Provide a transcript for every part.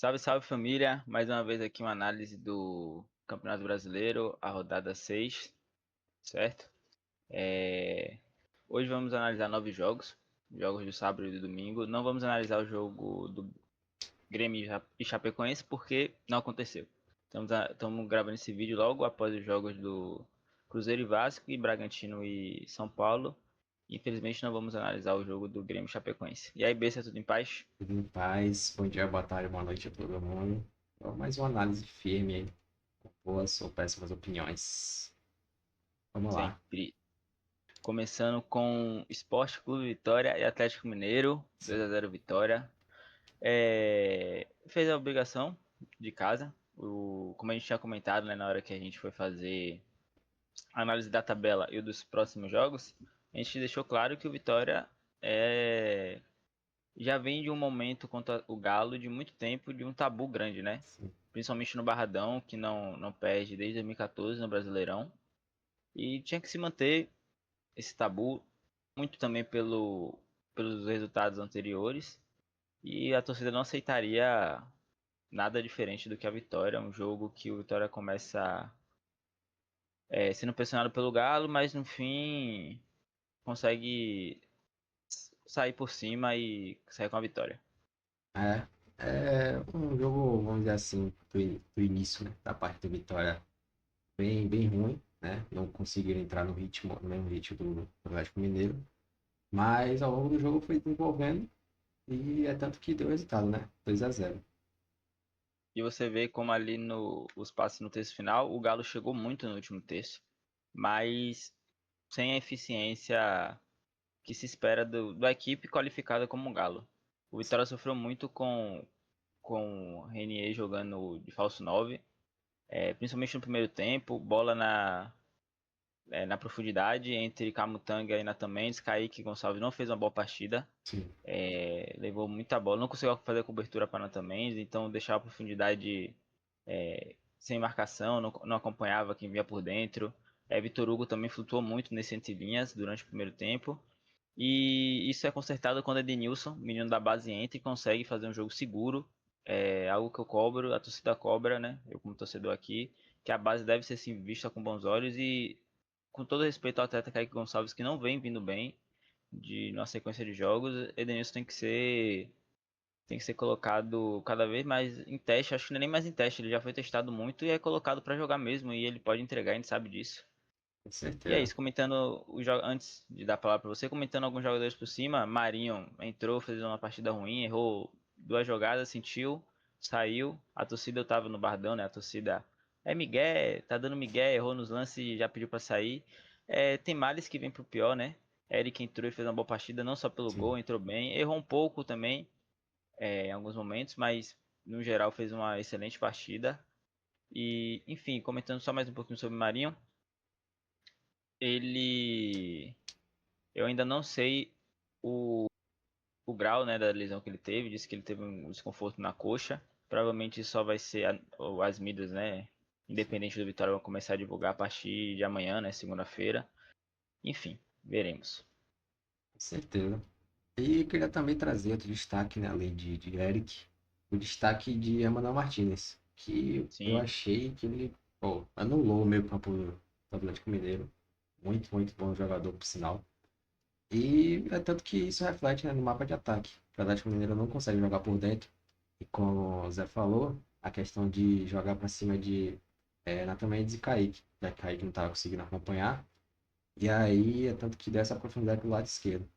Salve, salve família! Mais uma vez aqui uma análise do Campeonato Brasileiro, a rodada 6, certo? É, Hoje vamos analisar 9 jogos, jogos do sábado e do domingo. Não vamos analisar o jogo do Grêmio e Chapecoense porque não aconteceu. Estamos gravando esse vídeo logo após os jogos do Cruzeiro e Vasco e Bragantino e São Paulo. Infelizmente não vamos analisar o jogo do Grêmio e Chapecoense. E aí, Bessa, tudo em paz? Tudo em paz, bom dia, boa tarde, boa noite a todo mundo. Então, mais uma análise firme aí, com boas ou péssimas opiniões. Vamos lá. Sempre. Começando com Sport Clube Vitória e Atlético Mineiro, 2-0 Vitória. Fez a obrigação de casa. Como a gente tinha comentado, né, na hora que a gente foi fazer a análise da tabela e dos próximos jogos, a gente deixou claro que o Vitória é, já vem de um momento contra o Galo de muito tempo, de um tabu grande, né? Sim. Principalmente no Barradão, que não perde desde 2014 no Brasileirão. E tinha que se manter esse tabu, muito também pelos resultados anteriores. E a torcida não aceitaria nada diferente do que a Vitória. Um jogo que o Vitória começa sendo pressionado pelo Galo, mas no fim consegue sair por cima e sair com a vitória. É um jogo, vamos dizer assim, do início, né, da parte do Vitória, bem ruim, né? Não conseguiram entrar no mesmo ritmo do Atlético Mineiro, mas ao longo do jogo foi desenvolvendo e é tanto que deu resultado, né? 2-0. E você vê como ali no os passes no terço final, o Galo chegou muito no último terço, mas sem a eficiência que se espera da equipe qualificada como o Galo. O Vitória sofreu muito com o Renier jogando de falso 9, principalmente no primeiro tempo, bola na profundidade entre Camutanga e Nathan Mendes. Kaique Gonçalves não fez uma boa partida, Sim. levou muita bola, não conseguiu fazer a cobertura para Nathan Mendes, então deixava a profundidade sem marcação, não acompanhava quem vinha por dentro. Vitor Hugo também flutuou muito nesse entre linhas durante o primeiro tempo. E isso é consertado quando Edenilson, menino da base, entra e consegue fazer um jogo seguro. É algo que eu cobro, a torcida cobra, né? Eu como torcedor aqui, que a base deve ser sim, vista com bons olhos e com todo respeito ao atleta Kaique Gonçalves, que não vem vindo bem numa sequência de jogos, Edenilson tem que ser colocado cada vez mais em teste. Acho que não é nem mais em teste, ele já foi testado muito e é colocado para jogar mesmo e ele pode entregar, a gente sabe disso. Com E é certeza. isso, comentando antes de dar a palavra para você, comentando alguns jogadores por cima, Marinho entrou, fez uma partida ruim, errou duas jogadas, sentiu, saiu, a torcida eu tava no Bardão, né? A torcida Miguel, tá dando Miguel, errou nos lances e já pediu para sair. Tem males que vem pro pior, né? Eric entrou e fez uma boa partida, não só pelo Sim. gol, entrou bem, errou um pouco também, em alguns momentos, mas no geral fez uma excelente partida. E, enfim, comentando só mais um pouquinho sobre o Marinho, ele eu ainda não sei o grau, né, da lesão que ele teve. Disse que ele teve um desconforto na coxa. Provavelmente só vai ser as mídias, né? Independente do Vitória, vão começar a divulgar a partir de amanhã, né? Segunda-feira. Enfim, veremos. Com certeza. E queria também trazer outro destaque, né, além de Eric, o destaque de Emmanuel Martinez, que eu Sim, achei que ele, pô, anulou o meio campo do Atlético Mineiro. Muito bom jogador, por sinal. E é tanto que isso reflete, né, no mapa de ataque. O Atlético Mineiro não consegue jogar por dentro. E como o Zé falou, a questão de jogar para cima de Nathan Mendes e Kaique, já que Kaique não estava conseguindo acompanhar. E aí é tanto que deu essa profundidade pro lado esquerdo.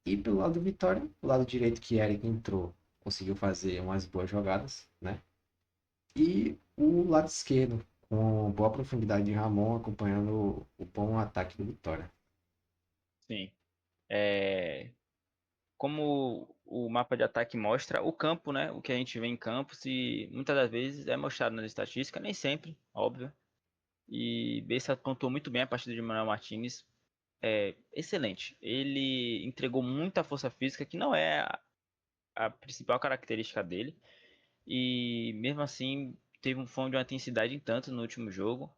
E pelo lado do Vitória, o lado direito que Eric entrou, conseguiu fazer umas boas jogadas, né? E o lado esquerdo, com boa profundidade de Ramon acompanhando o bom ataque do Vitória. sim. É, Como o mapa de ataque mostra, o campo, né? O que a gente vê em campo, se muitas das vezes é mostrado nas estatísticas, nem sempre, óbvio. E Bessa apontou muito bem a partida de Manuel Martinez. Excelente. Ele entregou muita força física, que não é a principal característica dele. E mesmo assim, teve um fome de uma intensidade em tanto no último jogo.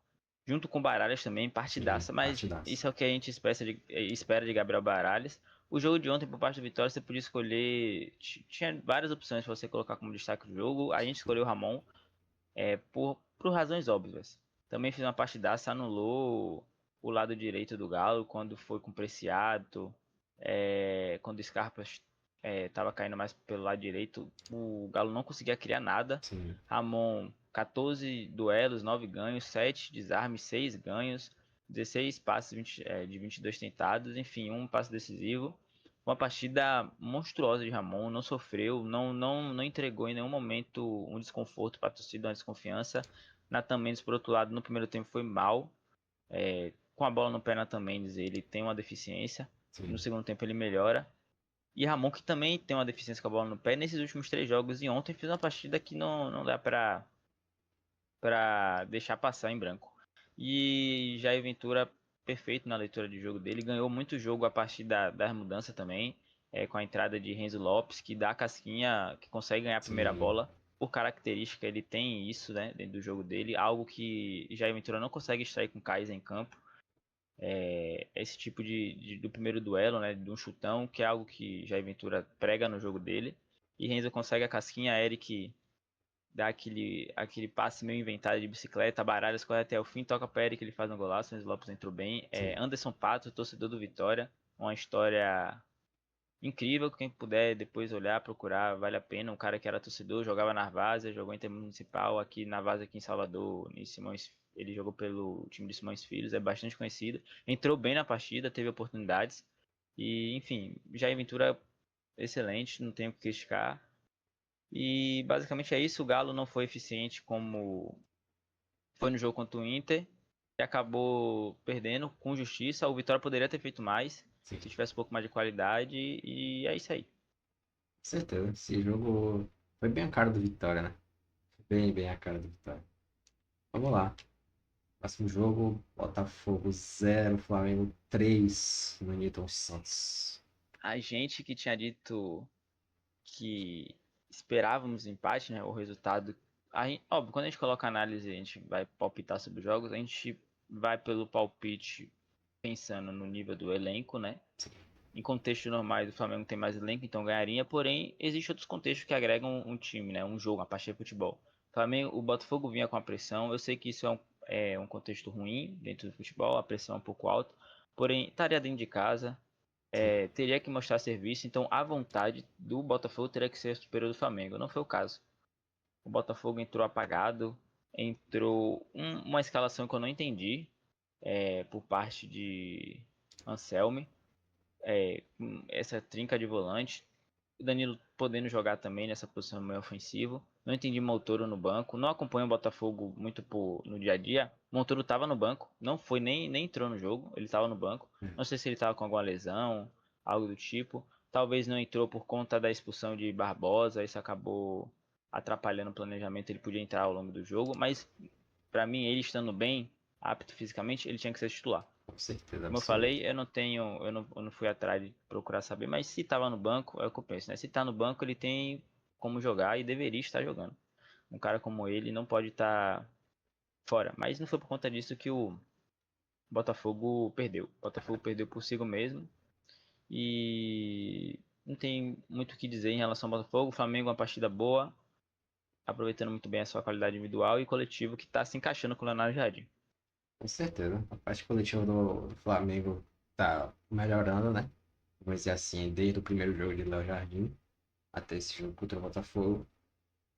Junto com o Baralhas também, Sim, partidaça. Mas partidaço. isso é o que a gente espera de Gabriel Baralhas. O jogo de ontem, por parte do Vitória, você podia escolher. Tinha várias opções pra você colocar como destaque do jogo. A gente escolheu o Ramon por razões óbvias. Também fez uma partidaça, anulou o lado direito do Galo quando foi com o Preciado. Quando o Scarpa estava caindo mais pelo lado direito, o Galo não conseguia criar nada. Sim. Ramon, 14 duelos, 9 ganhos, 7 desarmes, 6 ganhos, 16 passes de 22 tentados, enfim, um passe decisivo. Uma partida monstruosa de Ramon, não sofreu, não entregou em nenhum momento um desconforto para a torcida, uma desconfiança. Nathan Mendes, por outro lado, no primeiro tempo foi mal. Com a bola no pé, Nathan Mendes, ele tem uma deficiência. No Sim. segundo tempo ele melhora. E Ramon, que também tem uma deficiência com a bola no pé, nesses últimos 3 jogos e ontem fez uma partida que não dá para deixar passar em branco. E Jair Ventura, perfeito na leitura de jogo dele, ganhou muito jogo a partir das mudanças também, com a entrada de Renzo Lopes, que dá a casquinha, que consegue ganhar a primeira Sim. bola. Por característica, ele tem isso, né, dentro do jogo dele, algo que Jair Ventura não consegue extrair com Kais em campo. Esse tipo do primeiro duelo, né, de um chutão, que é algo que Jair Ventura prega no jogo dele. E Renzo consegue a casquinha, Eric dá aquele passe meio inventado de bicicleta, Baralhas corre até o fim, toca para Eric, ele faz um golaço, o Lopes entrou bem. Sim. Anderson Pato, torcedor do Vitória, uma história incrível, quem puder depois olhar, procurar, vale a pena. Um cara que era torcedor, jogava na Várzea, jogou em Intermunicipal aqui na Várzea aqui em Salvador, em Simões, ele jogou pelo time de Simões Filhos, é bastante conhecido. Entrou bem na partida, teve oportunidades. E, enfim, Jair Ventura excelente, não tenho o que criticar. E basicamente é isso. O Galo não foi eficiente como foi no jogo contra o Inter e acabou perdendo com justiça. O Vitória poderia ter feito mais Sim. se tivesse um pouco mais de qualidade. E é isso aí. Com certeza. Esse jogo foi bem a cara do Vitória, né? Bem, bem a cara do Vitória. Vamos lá. Próximo jogo, Botafogo 0, Flamengo 3 no Newton Santos. A gente que tinha dito que esperávamos empate, né? O resultado. Óbvio, quando a gente coloca análise, a gente vai palpitar sobre os jogos, a gente vai pelo palpite pensando no nível do elenco, né? Em contextos normais, o Flamengo tem mais elenco, então ganharia. Porém, existem outros contextos que agregam um time, né? Um jogo, uma partida de futebol. O Botafogo vinha com a pressão. Eu sei que isso é um contexto ruim dentro do futebol, a pressão é um pouco alta. Porém, estaria dentro de casa, Sim. teria que mostrar serviço. Então, a vontade do Botafogo teria que ser superior do Flamengo. Não foi o caso. O Botafogo entrou apagado, entrou uma escalação que eu não entendi por parte de Anselmi, com essa trinca de volante. O Danilo podendo jogar também nessa posição meio ofensivo. Não entendi Montoro no banco. Não acompanho o Botafogo muito no dia a dia. Montoro estava no banco. Não foi nem entrou no jogo. Ele estava no banco. Não sei se ele estava com alguma lesão, algo do tipo. Talvez não entrou por conta da expulsão de Barbosa. Isso acabou atrapalhando o planejamento. Ele podia entrar ao longo do jogo. Mas, para mim, ele estando bem, apto fisicamente, ele tinha que ser titular. Com certeza Como eu absoluta. falei, eu não fui atrás de procurar saber, mas se estava no banco, é o que eu penso, né? Se está no banco, ele tem como jogar e deveria estar jogando. Um cara como ele não pode estar fora. Mas não foi por conta disso que o Botafogo perdeu. O Botafogo perdeu por si mesmo e não tem muito o que dizer em relação ao Botafogo. O Flamengo é uma partida boa, aproveitando muito bem a sua qualidade individual e coletivo que está se encaixando com o Leonardo Jardim. Com certeza. A parte coletiva do Flamengo tá melhorando, né? Vamos dizer assim, desde o primeiro jogo de Léo Jardim até esse jogo contra o Botafogo.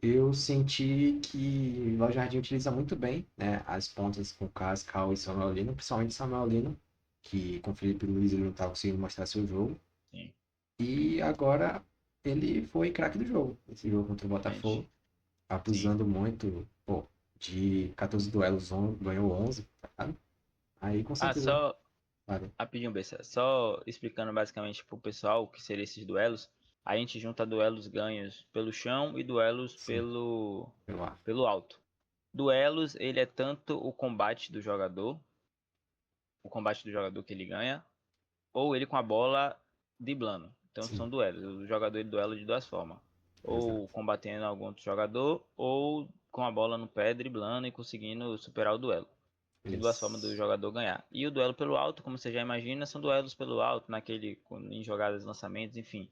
Eu senti que o Léo Jardim utiliza muito bem, né, as pontas com Cascal e Samuel Lino, principalmente Samuel Lino, que com o Felipe Luiz ele não estava conseguindo mostrar seu jogo. Sim, E agora ele foi craque do jogo, esse jogo contra o realmente. Botafogo, Sim. abusando muito, pô, de 14 duelos, ganhou 11, tá ligado? Aí com Ah, certeza, só claro, rapidinho, Bessa. Só explicando basicamente pro pessoal o que seriam esses duelos. A gente junta duelos ganhos pelo chão e duelos sim, pelo, eu acho. pelo alto. Duelos, ele é tanto o combate do jogador que ele ganha, ou ele com a bola driblando. Então Sim, são duelos. O jogador ele duela de duas formas. Ou exato. combatendo algum outro jogador, ou com a bola no pé, driblando e conseguindo superar o duelo. Tem duas formas do Isso. jogador ganhar. E o duelo pelo alto, como você já imagina, são duelos pelo alto, em jogadas, lançamentos, enfim.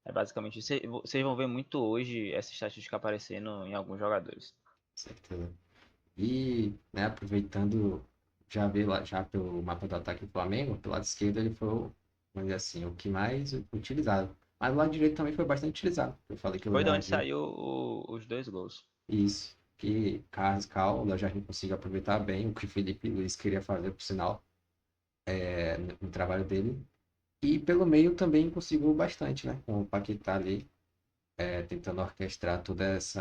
É basicamente isso. Vocês vão ver muito hoje essa estatística aparecendo em alguns jogadores. Certeza. E, né, aproveitando, já veio lá, já pelo mapa do ataque do Flamengo, pelo lado esquerdo ele foi, vamos dizer assim, o que mais utilizado. Mas o lado direito também foi bastante utilizado. Eu falei que o Foi de Léo onde Jardim, saiu os dois gols. isso, que Carlos Cal, o Léo Jardim conseguiu aproveitar bem o que o Felipe Luiz queria fazer, por sinal, no trabalho dele. E pelo meio também conseguiu bastante, né, com o Paquetá ali, tentando orquestrar toda esse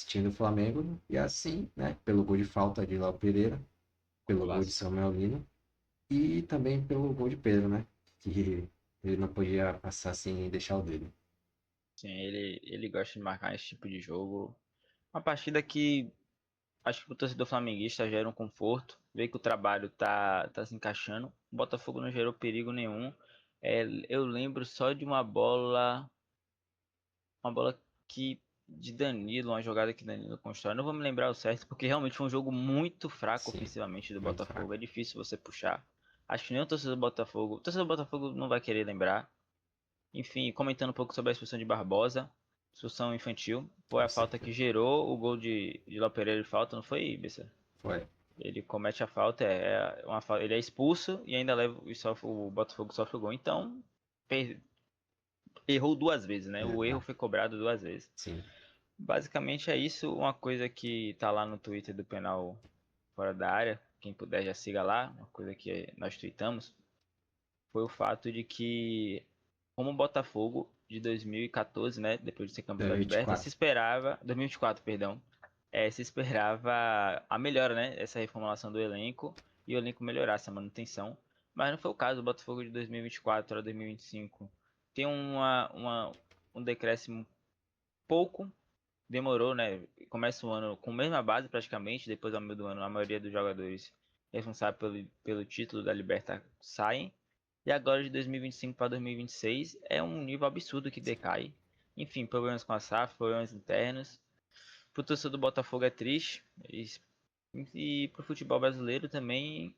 time do Flamengo. E assim, né, pelo gol de falta de Léo Pereira, pelo gol de Golaço. Samuel Lino e também pelo gol de Pedro, né? Que ele não podia passar sem deixar o dele. Sim, ele gosta de marcar esse tipo de jogo. Uma partida que acho que o torcedor flamenguista gera um conforto, vê que o trabalho tá se encaixando. O Botafogo não gerou perigo nenhum. Eu lembro só de uma bola que de Danilo, uma jogada que Danilo constrói. Não vou me lembrar o certo, porque realmente foi um jogo muito fraco Sim, ofensivamente do muito Botafogo. fraco. É difícil você puxar. Acho que nem o torcedor do Botafogo não vai querer lembrar. Enfim, comentando um pouco sobre a expulsão de Barbosa, expulsão infantil, foi Com a falta certeza. que gerou o gol de Léo Pereira de falta, não foi, Bessa? Foi. Ele comete a falta, ele é expulso e ainda leva o Botafogo sofre o gol. Então, errou duas vezes, né? O erro Exato. foi cobrado duas vezes. Sim. Basicamente é isso. Uma coisa que tá lá no Twitter do Penal Fora da Área, quem puder já siga lá, uma coisa que nós tweetamos, foi o fato de que, como o Botafogo de 2014, né, depois de ser campeão da Liberta, se 2024. esperava, 2024, perdão, se esperava a melhora, né, essa reformulação do elenco e o elenco melhorasse a manutenção, mas não foi o caso. O Botafogo de 2024 a 2025 tem um decréscimo pouco, demorou, né, começa o ano com a mesma base praticamente, depois ao meio do ano a maioria dos jogadores responsáveis pelo título da Liberta saem, e agora de 2025 para 2026 é um nível absurdo que decai. Enfim, problemas com a SAF, problemas internos. Pro torcedor do Botafogo é triste. E pro futebol brasileiro também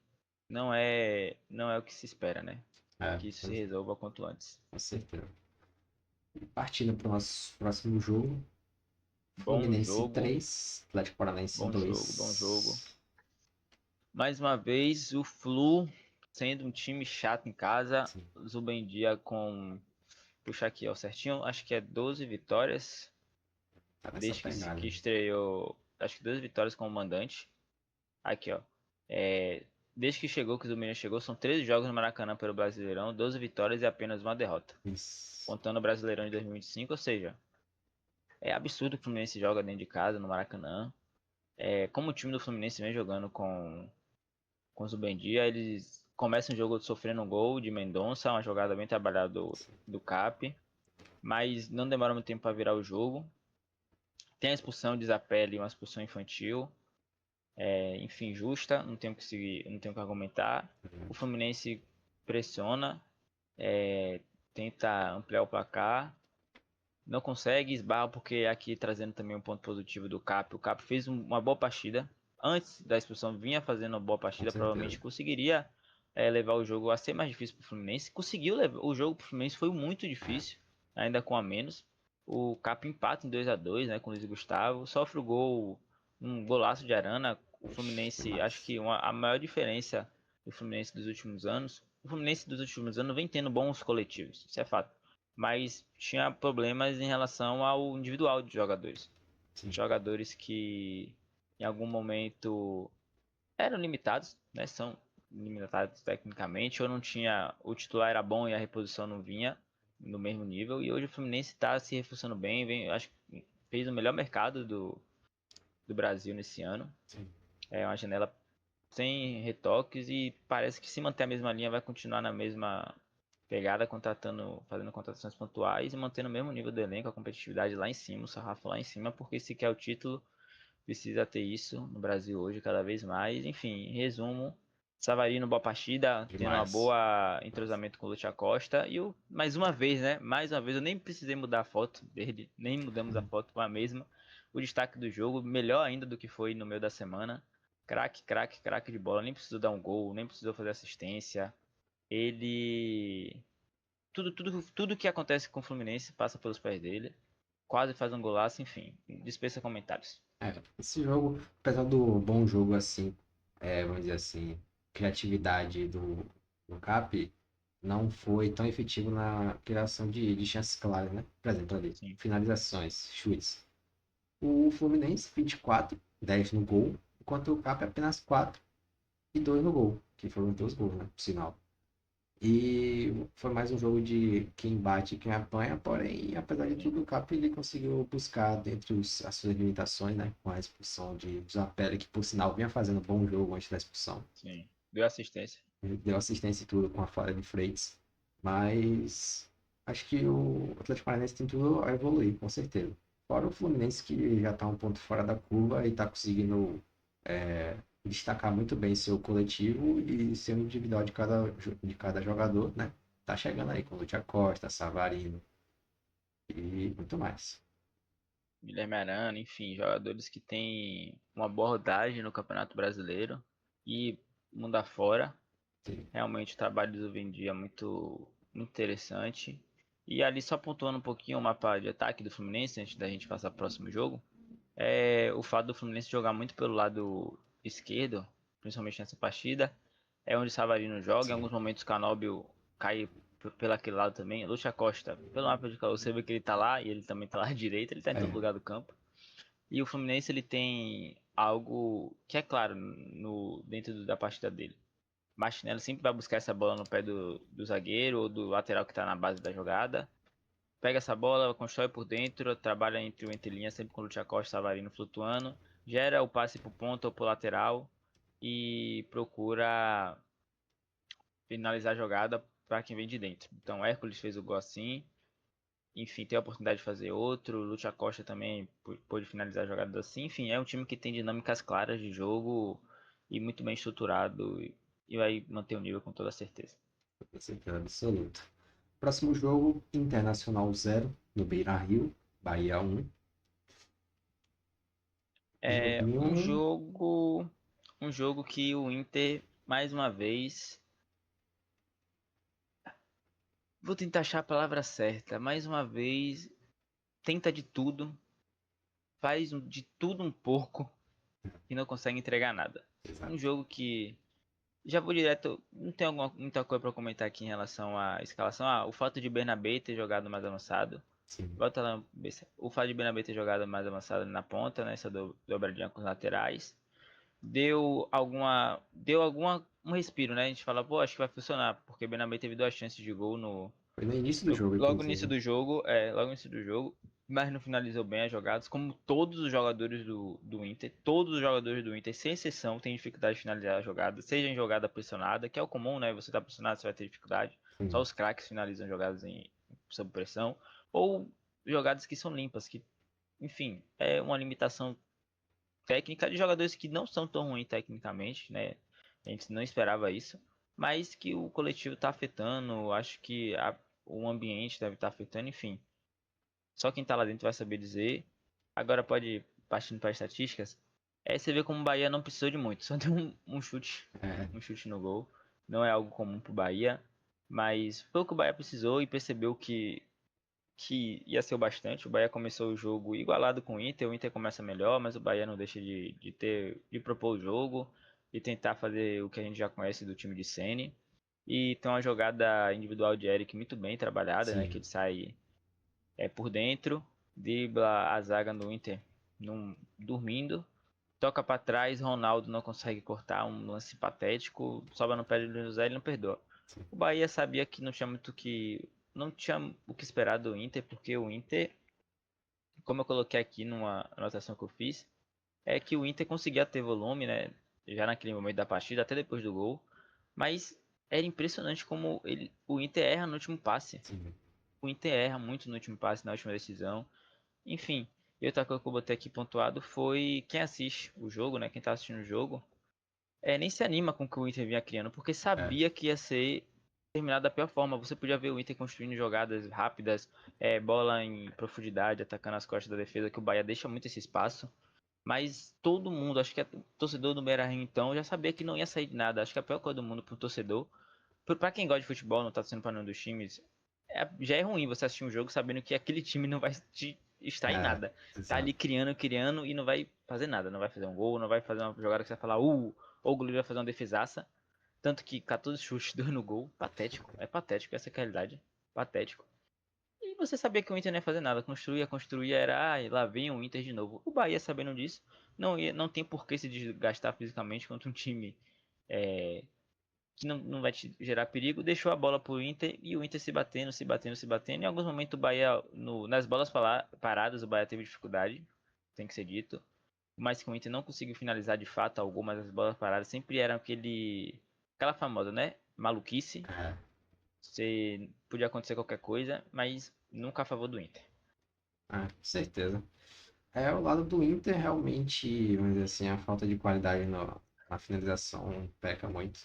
não é o que se espera, né? É, Que isso se resolva quanto antes. com certeza. Partindo para o nosso próximo jogo. Bom Fluminense jogo, 3, Atlético Paranaense bom jogo, bom jogo. 2. Mais uma vez, o Flu sendo um time chato em casa. Sim, Zubendia com, puxar aqui ó, certinho, acho que é 12 vitórias. tá nessa Desde que pegada. estreou, acho que 2 vitórias como mandante. Aqui, ó. É, desde que chegou, que o Dominion chegou, são 13 jogos no Maracanã pelo Brasileirão, 12 vitórias e apenas uma derrota. Isso. Contando o Brasileirão de 2025, ou seja, é absurdo que o Fluminense joga dentro de casa, no Maracanã. Como o time do Fluminense vem jogando com o Zubendia, eles começam o jogo sofrendo um gol de Mendonça, uma jogada bem trabalhada do Cap, mas não demora muito tempo para virar o jogo. Tem a expulsão de Zapelli, uma expulsão infantil, enfim, justa, não tenho que seguir, não tenho que argumentar. O Fluminense pressiona, tenta ampliar o placar, não consegue, esbarra porque aqui trazendo também um ponto positivo do Cap. O Cap fez uma boa partida. Antes da expulsão vinha fazendo uma boa Com partida, certeza. provavelmente conseguiria levar o jogo a ser mais difícil para o Fluminense. Conseguiu levar o jogo para o Fluminense, foi muito É, difícil, ainda com a menos. O Cap empata em 2-2, né, com o Luiz Gustavo, sofre o gol, um golaço de Arana. O ixi, Fluminense, acho demais. que a maior diferença do Fluminense dos últimos anos, o Fluminense dos últimos anos vem tendo bons coletivos, isso é fato, mas tinha problemas em relação ao individual de jogadores. Sim, Jogadores que em algum momento eram limitados, né? São limitados tecnicamente, ou não tinha, o titular era bom e a reposição não vinha no mesmo nível. E hoje o Fluminense está se reforçando bem, acho que fez o melhor mercado do Brasil nesse ano. sim. É uma janela sem retoques e parece que se manter a mesma linha vai continuar na mesma pegada, fazendo contratações pontuais e mantendo o mesmo nível do elenco, a competitividade lá em cima, o sarrafo lá em cima, porque se quer o título, precisa ter isso no Brasil hoje cada vez mais. Enfim, em resumo, Savarino boa partida, tendo uma Demais. boa Demais. entrosamento com o Lúcio Acosta e mais uma vez, né? Mais uma vez eu nem precisei mudar a foto dele, nem mudamos a foto com a mesma. O destaque do jogo, melhor ainda do que foi no meio da semana. Craque, craque, craque de bola. Nem precisou dar um gol, nem precisou fazer assistência. Ele. Tudo que acontece com o Fluminense passa pelos pés dele. Quase faz um golaço, enfim. Dispensa comentários. Esse jogo, apesar do bom jogo assim, vamos dizer assim, criatividade do Cap, não foi tão efetivo na criação de chances claras, né? Por exemplo, ali, Sim. finalizações, chutes. O Fluminense, 24, 10 no gol, enquanto o Cap apenas 4 e 2 no gol, que foram os dois gols, né? Por sinal. E foi mais um jogo de quem bate e quem apanha, porém, apesar de Sim. tudo, o Cap ele conseguiu buscar dentro as suas limitações, né? Com a expulsão de Zapelli, que por sinal vinha fazendo um bom jogo antes da expulsão. Sim. Deu assistência. Ele deu assistência e tudo com a falha de Freitas. Mas acho que o Atlético Paranaense tem tudo a evoluir, com certeza. Fora o Fluminense, que já está um ponto fora da curva e está conseguindo destacar muito bem seu coletivo e seu individual de cada jogador, né? Tá chegando aí com o Lúcio Costa, Savarino e muito mais. Guilherme Arana, enfim, jogadores que têm uma boa rodagem no Campeonato Brasileiro e mundo afora. Sim, Realmente o trabalho do Vendia é muito interessante. E ali só pontuando um pouquinho o mapa de ataque do Fluminense, antes da gente passar para o próximo jogo, é o fato do Fluminense jogar muito pelo lado esquerdo, principalmente nessa partida, é onde o Savarino joga, em sim. alguns momentos o Canóbio cai pelo aquele lado também. Lúcio Costa, pelo mapa de calor, você vê que ele tá lá e ele também tá lá à direita, ele tá em todo É, lugar do campo. E o Fluminense ele tem algo que é claro no dentro da partida dele. Martinelli sempre vai buscar essa bola no pé do zagueiro ou do lateral que está na base da jogada. Pega essa bola, constrói por dentro, trabalha entre o entrelinha, sempre com o Lucha Costa e Savarino flutuando. Gera o passe para o ponta ou para o lateral e procura finalizar a jogada para quem vem de dentro. Então, Hércules fez o gol assim. Enfim, tem a oportunidade de fazer outro. Lucha Costa também pôde finalizar jogadas assim. Enfim, é um time que tem dinâmicas claras de jogo e muito bem estruturado e vai manter o nível com toda certeza. com certeza absoluta. Próximo jogo, Internacional 0 no Beira-Rio, Bahia 1. É Joguinho. um jogo que o Inter, mais uma vez, vou tentar achar a palavra certa, mais uma vez, tenta de tudo, faz de tudo um pouco e não consegue entregar nada. Um Exato. jogo que já vou direto, não tem muita coisa para comentar aqui em relação à escalação. O fato de Bernabé ter jogado mais avançado, Sim. volta lá, o fato de Bernabé ter jogado mais avançado na ponta, nessa dobradinha com os laterais. Deu alguma um respiro, né? A gente fala, pô, acho que vai funcionar, porque o Benabé teve duas chances de gol Foi no início do jogo, logo no início inclusive. do jogo, logo no início do jogo, mas não finalizou bem as jogadas, como todos os jogadores do Inter, todos os jogadores do Inter, sem exceção, têm dificuldade de finalizar a jogada, seja em jogada pressionada, que é o comum, né? Você tá pressionado, você vai ter dificuldade. Só Sim. os craques finalizam jogadas sob pressão, ou jogadas que são limpas, que, enfim, é uma limitação técnica de jogadores que não são tão ruins tecnicamente, né? A gente não esperava isso, mas que o coletivo está afetando, acho que o ambiente deve estar afetando, enfim. Só quem está lá dentro vai saber dizer. Agora pode, partindo para as estatísticas, você vê como o Bahia não precisou de muito, só deu É, um chute no gol. Não é algo comum para o Bahia, mas foi o que o Bahia precisou e percebeu que ia ser o bastante. O Bahia começou o jogo igualado com o Inter começa melhor, mas o Bahia não deixa de propor o jogo e tentar fazer o que a gente já conhece do time de Ceni. E tem uma jogada individual de Eric muito bem trabalhada, né? Que sim. ele sai por dentro, dribla a zaga do Inter dormindo, toca para trás, Ronaldo não consegue cortar um lance patético, sobra no pé de Luiz José e ele não perdoa. O Bahia sabia que não tinha o que esperar do Inter, porque o Inter, como eu coloquei aqui numa anotação que eu fiz, é que o Inter conseguia ter volume, né, já naquele momento da partida, até depois do gol, mas era impressionante como o Inter erra no último passe. Sim. O Inter erra muito no último passe, na última decisão. Enfim, e outra coisa que eu botei aqui pontuado foi quem assiste o jogo, né, quem tá assistindo o jogo, nem se anima com o que o Inter vinha criando, porque É, sabia que ia ser terminado da pior forma. Você podia ver o Inter construindo jogadas rápidas, bola em profundidade, atacando as costas da defesa, que o Bahia deixa muito esse espaço. Mas todo mundo, acho que o torcedor do Beira-Rio então já sabia que não ia sair de nada. Acho que a pior coisa do mundo pro torcedor, pra quem gosta de futebol, não tá sendo para nenhum dos times, já é ruim você assistir um jogo sabendo que aquele time não vai estar em É, nada. Tá ali exato. criando, criando e não vai fazer nada. Não vai fazer um gol, não vai fazer uma jogada que você vai falar, ou o goleiro vai fazer uma defesaça. Tanto que 14 chutes, 2 no gol. Patético. É patético, essa que é a realidade. Patético. E você sabia que o Inter não ia fazer nada. Construía, era, lá vem o Inter de novo. O Bahia, sabendo disso, não tem por que se desgastar fisicamente contra um time é, que não vai te gerar perigo. Deixou a bola pro Inter e o Inter se batendo, se batendo, se batendo. Em alguns momentos o Bahia, nas bolas paradas, o Bahia teve dificuldade, tem que ser dito. Mas que o Inter não conseguiu finalizar de fato algumas das bolas paradas. Sempre era aquela famosa, né? Maluquice. É, Você podia acontecer qualquer coisa, mas nunca a favor do Inter. com certeza. É, o lado do Inter realmente, vamos dizer assim, a falta de qualidade na finalização peca muito.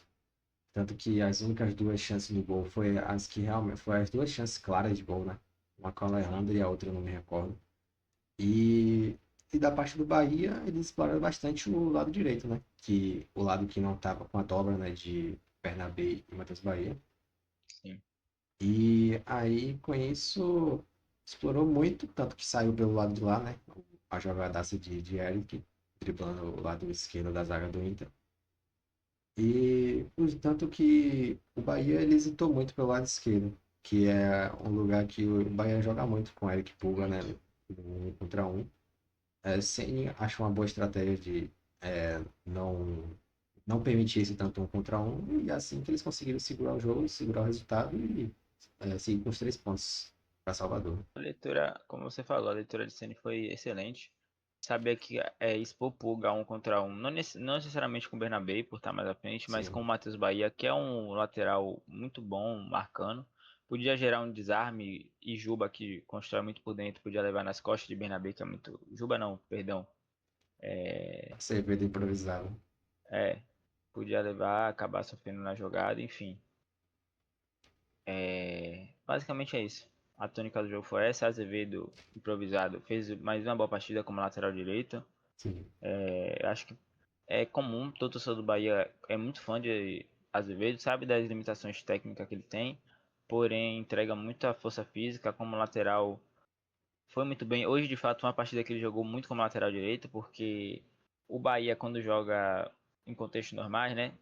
Tanto que as únicas duas chances do gol foi as que realmente foi as duas chances claras de gol, né? Uma com a Sim. Alejandro e a outra eu não me recordo. E, e da parte do Bahia, eles exploraram bastante o lado direito, né? Que o lado que não tava com a dobra, né? De Bernabé e Matheus Bahia. Sim. E aí, com isso, explorou muito, tanto que saiu pelo lado de lá, né? A jogadaça de Eric, driblando o lado esquerdo da zaga do Inter. E o tanto que o Bahia ele hesitou muito pelo lado esquerdo, que é um lugar que o Bahia joga muito com o Eric Pulga, né? No 1 contra 1. Sem, acho uma boa estratégia de não permitir esse tanto 1 contra 1, e assim que eles conseguiram segurar o jogo, segurar o resultado e seguir com os 3 pontos para Salvador. A leitura, como você falou, a leitura de Ceni foi excelente. Sabia que expor Pulga 1 contra 1, não necessariamente com o Bernabé, por estar mais à frente, mas com o Sim, Matheus Bahia, que é um lateral muito bom, marcando. Podia gerar um desarme e Juba, que constrói muito por dentro, podia levar nas costas de Bernabé, que é muito. Juba não, perdão. Acevedo improvisado. É, podia levar, acabar sofrendo na jogada, enfim. Basicamente é isso. A tônica do jogo foi essa. Azevedo, improvisado, fez mais uma boa partida como lateral direito. Sim, Acho que é comum, todo torcedor do Bahia é muito fã de Azevedo, sabe das limitações técnicas que ele tem, porém entrega muita força física como lateral. Foi muito bem. Hoje, de fato, uma partida que ele jogou muito como lateral direito, porque o Bahia, quando joga em contextos normais, né?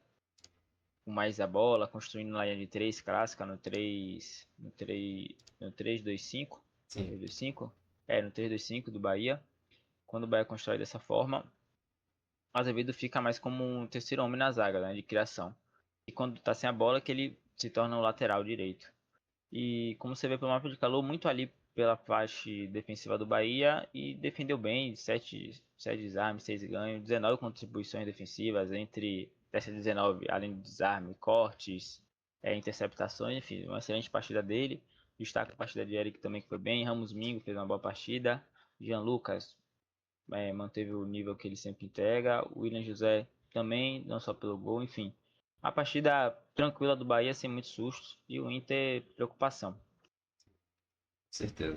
Com mais a bola, construindo na linha de 3 clássica, no 3-2-5, sim, 3-2-5, no 3-2-5 do Bahia. Quando o Bahia constrói dessa forma, Azevedo fica mais como um terceiro homem na zaga, né, de criação. E quando tá sem a bola, que ele se torna o lateral direito. E como você vê pelo mapa de calor, muito ali pela parte defensiva do Bahia e defendeu bem, 7 desarmes, 6 ganhos, 19 contribuições defensivas, entre dessas 19, além de desarme, cortes, interceptações, enfim, uma excelente partida dele. Destaca a partida de Eric também, que foi bem. Ramos Mingo fez uma boa partida. Jean Lucas manteve o nível que ele sempre entrega. O William José também, não só pelo gol, enfim. Uma partida tranquila do Bahia, sem muitos sustos. E o Inter, preocupação. certeza.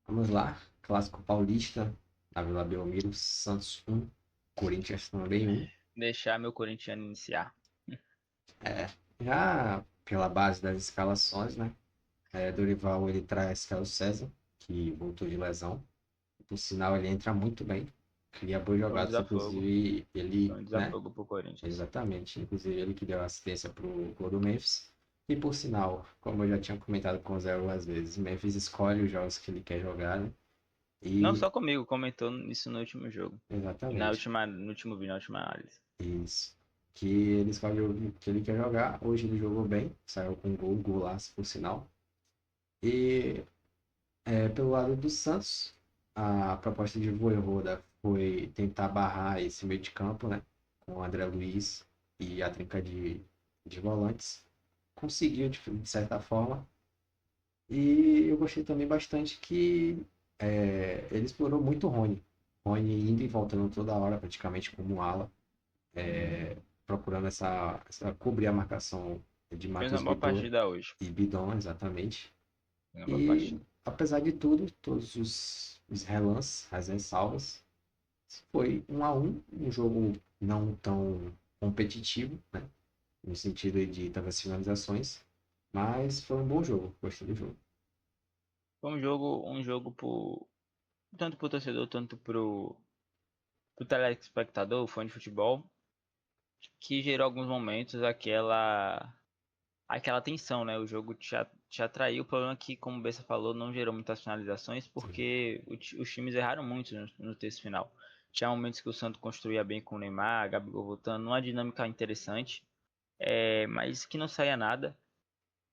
Vamos lá. Clássico Paulista, na Vila Belmiro, Santos 1, Corinthians também 1. Deixar meu corintiano iniciar. É, já pela base das escalações, né? Dorival ele traz Carlos César, que voltou de lesão. Por sinal, ele entra muito bem, cria boas Foi um jogadas, desafogo. inclusive Foi ele, um né? desafogo pro Corinthians. Exatamente, inclusive ele que deu assistência pro gol do Memphis. E por sinal, como eu já tinha comentado com o Zé algumas vezes, Memphis escolhe os jogos que ele quer jogar, né? Não E só comigo, comentou isso no último jogo. E exatamente, no último vídeo, na última análise. isso. Que ele escolhe o que ele quer jogar. Hoje ele jogou bem, saiu com gol, golaço por sinal. E pelo lado do Santos, a proposta de Vojvoda foi tentar barrar esse meio de campo, né? Com o André Luiz e a trinca de volantes. Conseguiu de certa forma. E eu gostei também bastante que ele explorou muito o Rony. Rony indo e voltando toda hora, praticamente como um ala, procurando cobrir a marcação de Fez uma Matheus boa Vitor partida hoje. e Bidon, exatamente. Fez uma boa E, partida. apesar de tudo, todos os relances, as ressalvas, Foi 1-1, um jogo não tão competitivo, né? No sentido de tantas finalizações, mas foi um bom jogo, gostei do jogo. Foi um jogo tanto pro torcedor, tanto pro telespectador, fã de futebol, que gerou alguns momentos aquela tensão, né? O jogo te atraiu. O problema é que, como o Bessa falou, não gerou muitas finalizações Sim, porque os times erraram muito no texto final. Tinha momentos que o Santos construía bem com o Neymar, Gabigol voltando, numa dinâmica interessante, mas que não saía nada.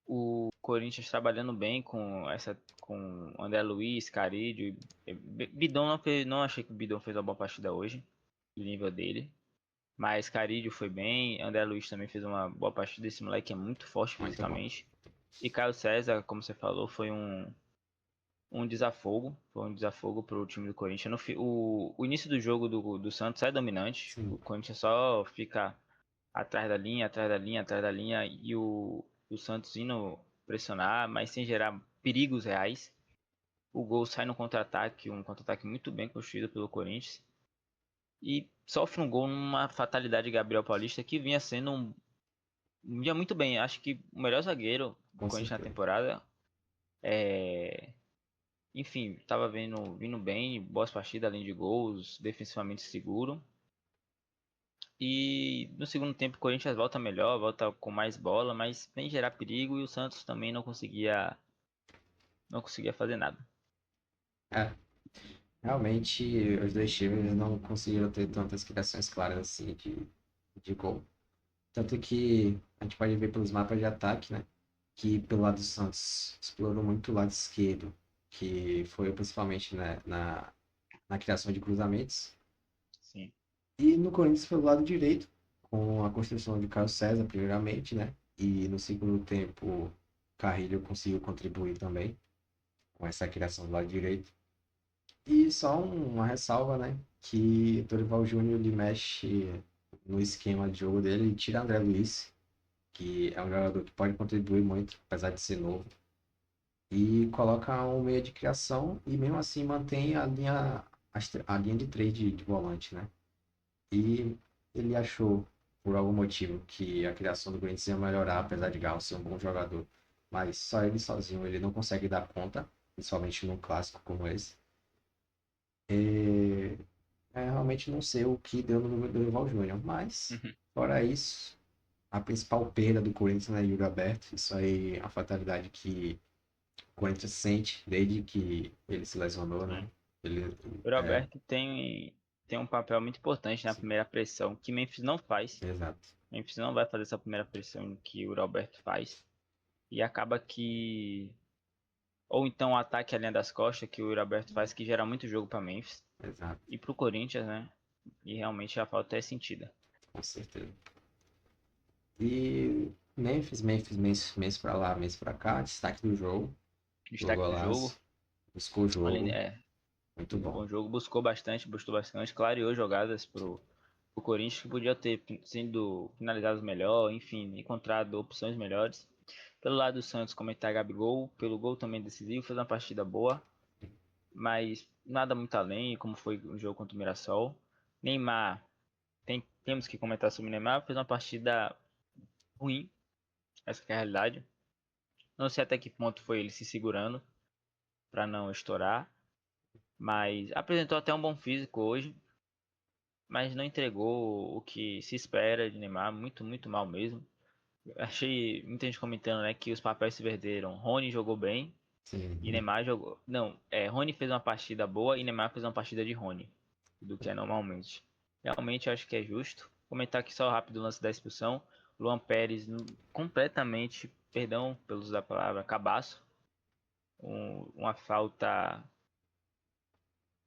O Corinthians trabalhando bem com André Luiz, Carilho, Bidon não achei que o Bidon fez uma boa partida hoje, do nível dele. Mas Carilho foi bem, André Luiz também fez uma boa partida. Esse moleque é muito forte muito bom. fisicamente. E Caio César, como você falou, um desafogo. Foi um desafogo para o time do Corinthians. O início do jogo do Santos é dominante. O Sim, Corinthians só fica atrás da linha, atrás da linha, atrás da linha. E o Santos indo pressionar, mas sem gerar perigos reais. O gol sai no contra-ataque, um contra-ataque muito bem construído pelo Corinthians. E sofre um gol numa fatalidade de Gabriel Paulista, que vinha sendo ia muito bem. Acho que o melhor zagueiro do com Corinthians na certeza. temporada. É... Enfim, estava vindo bem, boas partidas além de gols, defensivamente seguro. E no segundo tempo o Corinthians volta melhor, volta com mais bola, mas sem gerar perigo e o Santos também não conseguia fazer nada. É, realmente os dois times não conseguiram ter tantas criações claras assim de gol. Tanto que a gente pode ver pelos mapas de ataque, né? Que pelo lado do Santos explorou muito o lado esquerdo, que foi principalmente, né, na criação de cruzamentos. Sim. E no Corinthians pelo lado direito, com a construção de Carlos César, primeiramente, né? E no segundo tempo, Carrilho conseguiu contribuir também com essa criação do lado direito. E só uma ressalva, né? Que Dorival Júnior ele mexe no esquema de jogo dele e tira André Luiz, que é um jogador que pode contribuir muito, apesar de ser novo. E coloca um meio de criação e mesmo assim mantém a linha de três de volante, né? E ele achou, por algum motivo, que a criação do Corinthians ia melhorar, apesar de Galo ser um bom jogador. Mas só ele sozinho ele não consegue dar conta, principalmente num clássico como esse. E realmente não sei o que deu no Dorival Júnior, mas Uhum. fora isso, a principal perda do Corinthians é Yuri Alberto. Isso aí é uma fatalidade que o Corinthians sente desde que ele se lesionou, né? Sim. Ele O é, Roberto tem um papel muito importante na sim, primeira pressão, que Memphis não faz. exato. Memphis não vai fazer essa primeira pressão que o Roberto faz. E acaba que. Ou então o ataque à linha das costas, que o Roberto faz, que gera muito jogo para Memphis. Exato, E pro Corinthians, né? E realmente a falta é sentida. com certeza. E mês pra lá, mês pra cá, destaque do jogo, do Destaque do jogo, golaço, buscou o além, jogo, muito fez um bom. bom jogo, buscou bastante, clareou jogadas pro Corinthians que podia ter sido finalizados melhor, enfim, encontrado opções melhores. Pelo lado do Santos, comentar Gabigol, pelo gol também decisivo, fez uma partida boa, mas nada muito além, como foi o jogo contra o Mirassol. Neymar, temos que comentar sobre o Neymar, fez uma partida ruim, essa que é a realidade. Não sei até que ponto foi ele se segurando para não estourar, mas apresentou até um bom físico hoje, mas não entregou o que se espera de Neymar, muito, muito mal mesmo. Achei muita gente comentando, né, que os papéis se perderam. Rony jogou bem e Sim, Neymar jogou. Não, Rony fez uma partida boa e Neymar fez uma partida de Rony, do que é normalmente. Realmente eu acho que é justo. Comentar aqui só rápido o lance da expulsão. Luan Pérez completamente, perdão pelo uso da palavra, cabaço. Uma falta.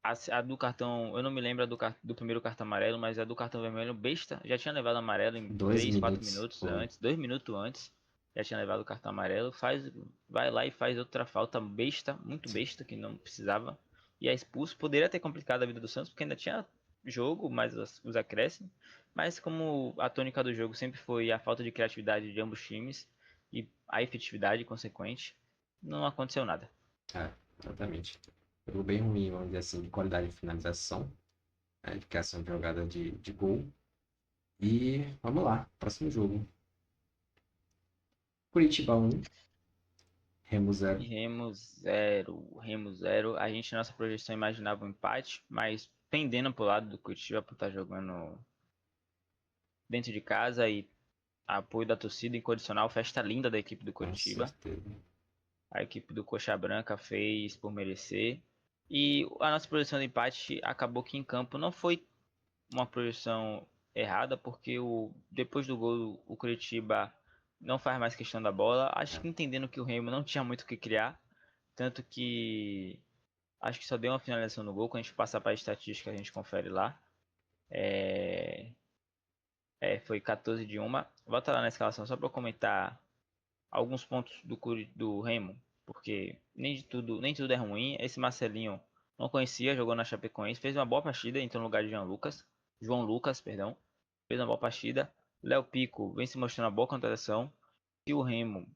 A do cartão, eu não me lembro do primeiro cartão amarelo, mas a do cartão vermelho, besta, já tinha levado amarelo em dois 3, 4 minutos minutos foi. antes, 2 minutos antes, já tinha levado o cartão amarelo, vai lá e faz outra falta besta, muito besta, que não precisava, e é expulso. Poderia ter complicado a vida do Santos, porque ainda tinha jogo, mais os acréscimos, mas como a tônica do jogo sempre foi a falta de criatividade de ambos times e a efetividade consequente, não aconteceu nada. É, exatamente. Jogo bem ruim, vamos dizer assim, de qualidade de finalização. a criação de jogada de gol. E vamos lá, próximo jogo. Curitiba 1, Remo 0. Remo 0. A gente, nossa projeção, imaginava um empate, mas pendendo pro lado do Curitiba por estar jogando dentro de casa e apoio da torcida incondicional, festa linda da equipe do Com Curitiba. certeza. A equipe do Coxa Branca fez por merecer. E a nossa projeção de empate acabou que em campo não foi uma projeção errada, porque depois do gol o Curitiba não faz mais questão da bola. Acho É, que entendendo que o Remo não tinha muito o que criar. Tanto que acho que só deu uma finalização no gol. Quando a gente passar para a estatística, a gente confere lá. É, foi 14 de uma. Volta lá na escalação só para eu comentar alguns pontos do Remo, porque nem tudo é ruim. Esse Marcelinho não conhecia, jogou na Chapecoense, fez uma boa partida, entrou no lugar de João Lucas, perdão, fez uma boa partida. Léo Pico vem se mostrando uma boa contratação. Se o Remo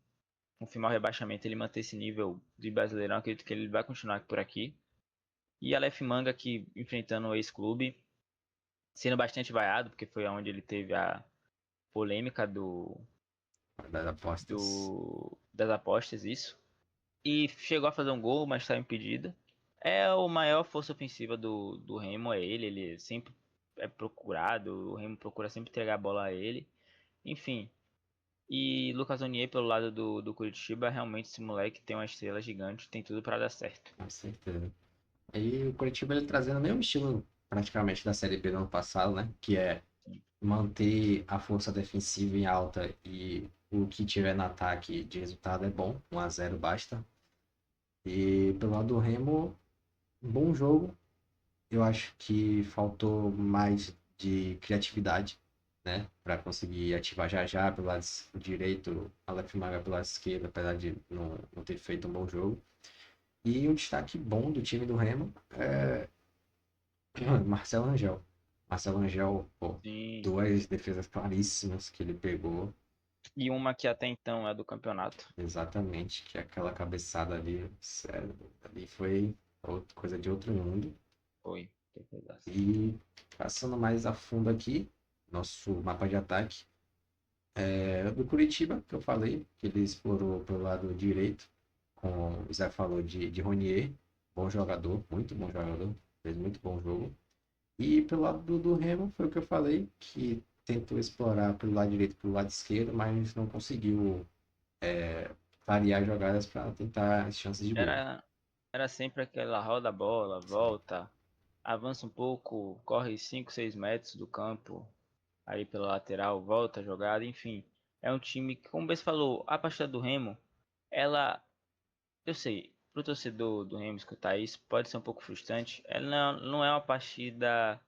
confirmar o rebaixamento, ele manter esse nível de Brasileirão, acredito que ele vai continuar por aqui. E Aleph Manga, que enfrentando o ex-clube, sendo bastante vaiado, porque foi onde ele teve a polêmica das apostas. das apostas, isso. E chegou a fazer um gol, mas está impedida. É o maior força ofensiva do Remo, é ele sempre é procurado, o Remo procura sempre entregar a bola a ele. Enfim, e Lucas Onier pelo lado do Curitiba, realmente esse moleque tem uma estrela gigante, tem tudo para dar certo. Com certeza. Aí o Curitiba ele trazendo o mesmo estilo praticamente da Série B do ano passado, né? Que é manter a força defensiva em alta e o que tiver no ataque de resultado é bom. 1-0 basta. E pelo lado do Remo, bom jogo. Eu acho que faltou mais de criatividade, né? Para conseguir ativar já já pelo lado direito, Aleph Manga pelo lado esquerdo, apesar de não ter feito um bom jogo. E um destaque bom do time do Remo é Marcelo Angel. Marcelo Angel, pô, Sim. duas defesas claríssimas que ele pegou. E uma que até então é do campeonato. Exatamente, que aquela cabeçada ali, sério, ali foi coisa de outro mundo. Foi. Defesaço. E passando mais a fundo aqui, nosso mapa de ataque é do Curitiba, que eu falei, que ele explorou pelo lado direito, com o Zé falou de Ronier, bom jogador, muito bom jogador, fez muito bom jogo. E pelo lado do Remo, foi o que eu falei, que tentou explorar pelo lado direito e pelo lado esquerdo, mas não conseguiu variar jogadas para tentar as chances de gol. Era, era sempre aquela roda a bola, Sim, volta, avança um pouco, corre 5, 6 metros do campo, aí pela lateral, volta a jogada, enfim. É um time que, como você falou, a partida do Remo, ela, eu sei, pro torcedor do Remo escutar isso, pode ser um pouco frustrante. Ela não é uma partida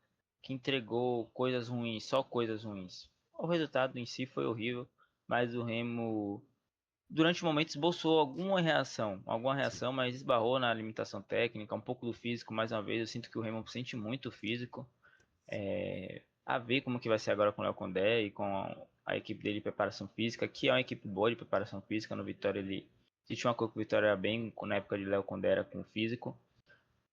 que entregou coisas ruins, só coisas ruins. O resultado em si foi horrível, mas o Remo durante o momento esboçou alguma sim, reação, mas esbarrou na limitação técnica, um pouco do físico, mais uma vez, eu sinto que o Remo sente muito o físico, a ver como que vai ser agora com o Léo Condé e com a equipe dele de preparação física, que é uma equipe boa de preparação física, no Vitória ele tinha uma coisa que o Vitória era bem, na época de Léo Condé era com o físico,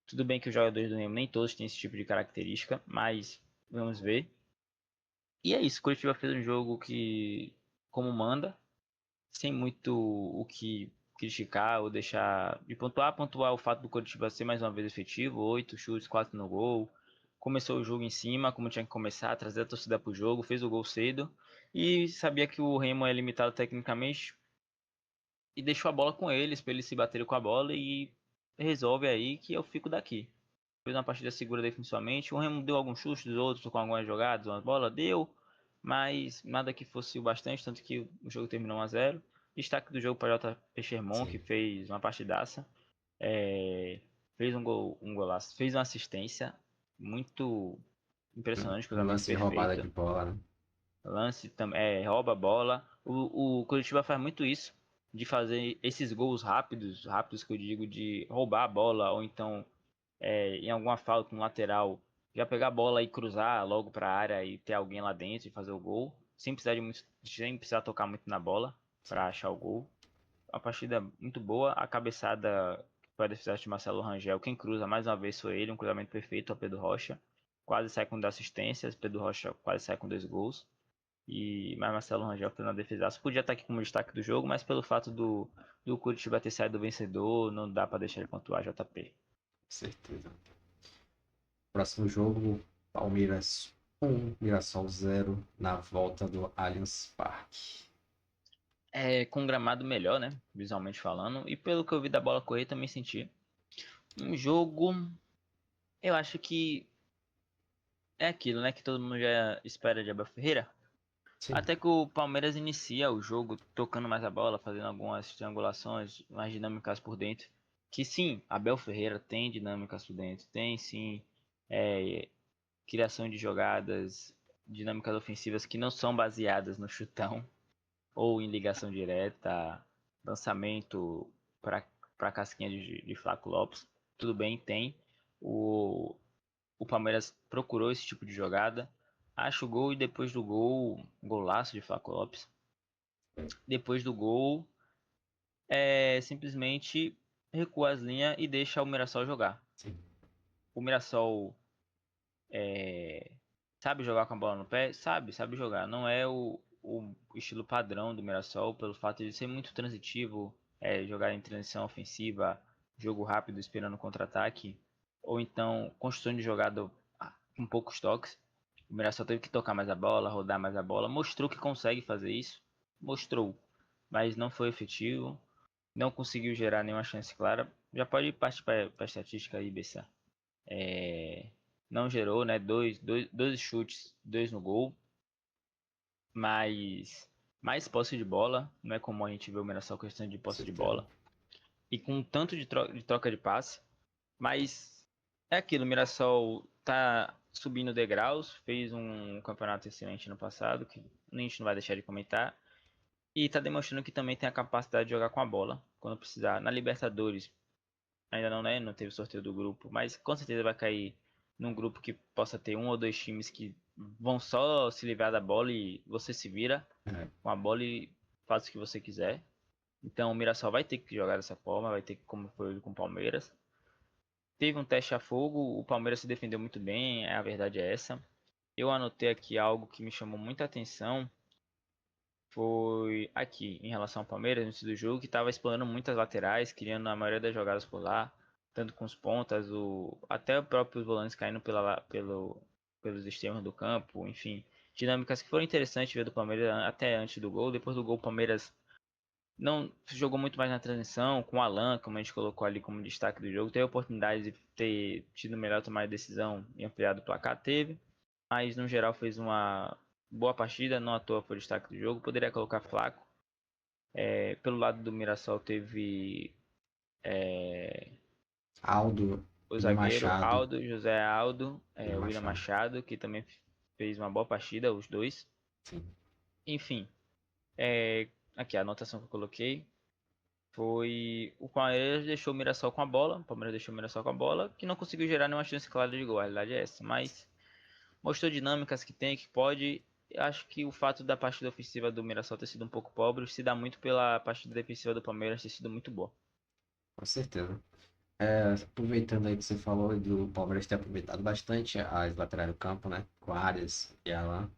tudo bem que os jogadores do Remo nem todos têm esse tipo de característica, mas vamos ver. E é isso, o Curitiba fez um jogo que, como manda, sem muito o que criticar ou deixar de pontuar o fato do Coritiba ser mais uma vez efetivo, 8 chutes, 4 no gol. Começou o jogo em cima, como tinha que começar, trazer a torcida pro jogo, fez o gol cedo e sabia que o Remo é limitado tecnicamente e deixou a bola com eles para eles se baterem com a bola e resolve aí que eu fico daqui. Fez uma partida segura defensivamente. O Remo deu alguns chutes dos outros com algumas jogadas, uma bola deu, mas nada que fosse o bastante, tanto que o jogo terminou 1-0. Destaque do jogo para J. Peixermon, que sim. fez uma partidaça. É, fez um golaço, fez uma assistência muito impressionante, Um cruzamento lance de roubada perfeito. de bola, né? Lance também, rouba a bola. O Curitiba faz muito isso, de fazer esses gols rápidos, rápidos que eu digo, de roubar a bola, ou então em alguma falta, um lateral, já pegar a bola e cruzar logo para a área e ter alguém lá dentro e fazer o gol, sem precisar tocar muito na bola Sim. para achar o gol. Uma partida muito boa, a cabeçada foi a defesa de Marcelo Rangel, quem cruza mais uma vez foi ele, um cruzamento perfeito ao Pedro Rocha. quase sai com 2 assistências, Pedro Rocha quase sai com 2 gols. Mas Marcelo Rangel fez uma defesaça. Podia estar aqui como destaque do jogo, mas pelo fato do Curitiba ter saído vencedor, não dá para deixar ele pontuar, JP. Certeza. Próximo jogo, Palmeiras 1, Mirassol 0, na volta do Allianz Parque. Com um gramado melhor, né? Visualmente falando. E pelo que eu vi da bola correr, também senti. Um jogo, eu acho que é aquilo, né? Que todo mundo já espera de Abel Ferreira. Sim, Até que o Palmeiras inicia o jogo tocando mais a bola, fazendo algumas triangulações, mais dinâmicas por dentro. Que sim, Abel Ferreira tem dinâmicas por dentro, tem sim é, criação de jogadas, dinâmicas ofensivas que não são baseadas no chutão ou em ligação direta, lançamento para casquinha de Flaco Lopes. Tudo bem, tem. O, o Palmeiras procurou esse tipo de jogada. Acha o gol e depois do gol, golaço de Flaco Lopes. Depois do gol, simplesmente recua as linhas e deixa o Mirassol jogar. sim. O Mirassol sabe jogar com a bola no pé? Sabe jogar. Não é o estilo padrão do Mirassol, pelo fato de ser muito transitivo, jogar em transição ofensiva, jogo rápido esperando contra-ataque, ou então construção de jogada com poucos toques. O Mirassol teve que tocar mais a bola, rodar mais a bola, mostrou que consegue fazer isso, mostrou, mas não foi efetivo, não conseguiu gerar nenhuma chance clara. Já pode partir para a estatística aí, BC. Não gerou, né? Dois chutes, dois no gol, mas mais posse de bola. Não é como a gente vê o Mirassol com questão de Com posse de certeza. bola. E com um tanto de troca de passe. Mas é aquilo, o Mirassol tá subindo degraus, fez um campeonato excelente no passado, que a gente não vai deixar de comentar. E tá demonstrando que também tem a capacidade de jogar com a bola quando precisar. Na Libertadores, ainda não, né? Não teve sorteio do grupo, mas com certeza vai cair num grupo que possa ter um ou dois times que vão só se livrar da bola e você se vira É, com a bola e faz o que você quiser. Então o Mirassol vai ter que jogar dessa forma, vai ter que, como foi com o Palmeiras. Teve um teste a fogo, o Palmeiras se defendeu muito bem, a verdade é essa. Eu anotei aqui algo que me chamou muita atenção, foi aqui, em relação ao Palmeiras, no início do jogo, que estava explorando muitas laterais, criando a maioria das jogadas por lá, tanto com os pontas, até os próprios volantes caindo pelos extremos do campo, enfim. Dinâmicas que foram interessantes ver do Palmeiras até antes do gol. Depois do gol, o Palmeiras não jogou muito mais na transição, com o Alan, como a gente colocou ali como destaque do jogo. Teve a oportunidade de ter tido melhor tomada de decisão e ampliado o placar, teve. Mas no geral fez uma boa partida, não à toa foi destaque do jogo. Poderia colocar Flaco. Pelo lado do Mirassol teve Aldo, o William zagueiro Machado, Aldo, José Aldo, William William Machado. Machado, que também fez uma boa partida, os dois. Sim, Enfim, aqui a anotação que eu coloquei foi o Palmeiras deixou o Mirassol com a bola, o Palmeiras deixou o Mirassol com a bola, que não conseguiu gerar nenhuma chance clara de gol, a realidade é essa, mas mostrou dinâmicas que tem, que pode. Acho que o fato da partida ofensiva do Mirassol ter sido um pouco pobre se dá muito pela partida defensiva do Palmeiras ter sido muito boa. com certeza. É, aproveitando aí que você falou do Palmeiras ter aproveitado bastante as laterais do campo, né? Com Arias e Alan.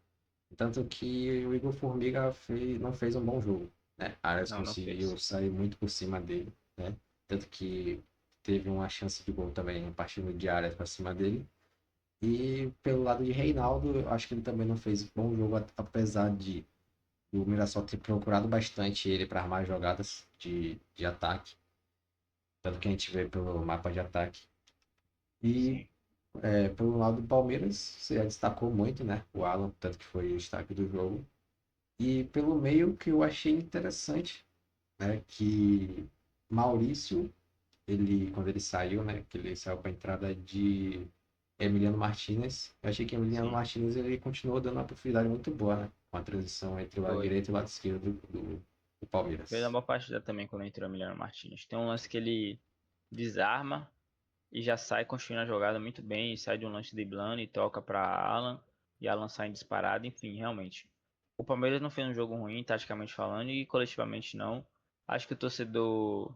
Tanto que o Igor Formiga não fez um bom jogo, né? Arias Não, não fez. conseguiu sair muito por cima dele, né? Tanto que teve uma chance de gol também, partindo de Arias para cima dele. E pelo lado de Reinaldo, eu acho que ele também não fez um bom jogo, apesar de o Mirassol ter procurado bastante ele para armar jogadas de ataque. Tanto que a gente vê pelo mapa de ataque. E Sim. pelo lado do Palmeiras, você já destacou muito, né? O Alan, tanto que foi o destaque do jogo. E pelo meio que eu achei interessante, né? Que Maurício, quando ele saiu, né? Que ele saiu para a entrada de Emiliano Martinez. Eu achei que Emiliano Sim, Martinez ele continuou dando uma profundidade muito boa, né? Com a transição entre o lado foi. direito e o lado esquerdo do Fez uma Palmeiras. boa partida também quando entrou o Emiliano Martins. Tem um lance que ele desarma e já sai construindo a jogada muito bem, e sai de um lance driblando e toca para Alan, e Alan sai em disparada, enfim, realmente. O Palmeiras não fez um jogo ruim, taticamente falando, e coletivamente não. Acho que o torcedor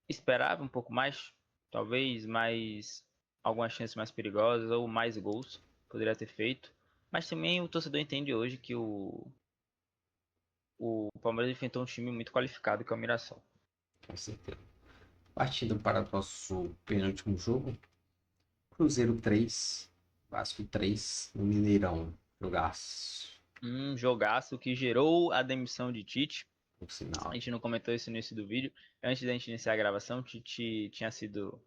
esperava um pouco mais, talvez mais algumas chances mais perigosas ou mais gols. poderia ter feito. Mas também o torcedor entende hoje que o Palmeiras enfrentou um time muito qualificado, que é o Mirassol. Com certeza. Partindo para o nosso penúltimo jogo, Cruzeiro 3, Vasco 3, no Mineirão. Jogaço, Um jogaço que gerou a demissão de Tite. por A sinal. gente não comentou isso no início do vídeo. Antes da gente iniciar a gravação, Tite tinha sido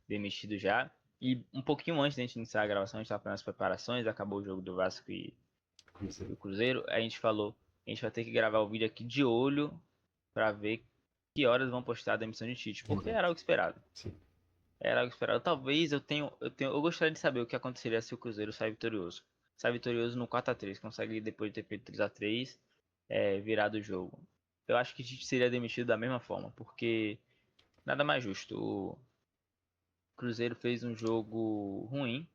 demitido já. E um pouquinho antes da gente iniciar a gravação, a gente estava fazendo as preparações, acabou o jogo do Vasco e Cruzeiro. o Cruzeiro. A gente falou, a gente vai ter que gravar o vídeo aqui de olho para ver que horas vão postar a demissão de Tite, porque Exato. era o esperado. Sim. Era algo esperado. Talvez eu gostaria de saber o que aconteceria se o Cruzeiro sai vitorioso. Sai vitorioso no 4-3, consegue depois de ter feito 3-3, virar do jogo. Eu acho que Tite seria demitido da mesma forma, porque nada mais justo. O Cruzeiro fez um jogo ruim,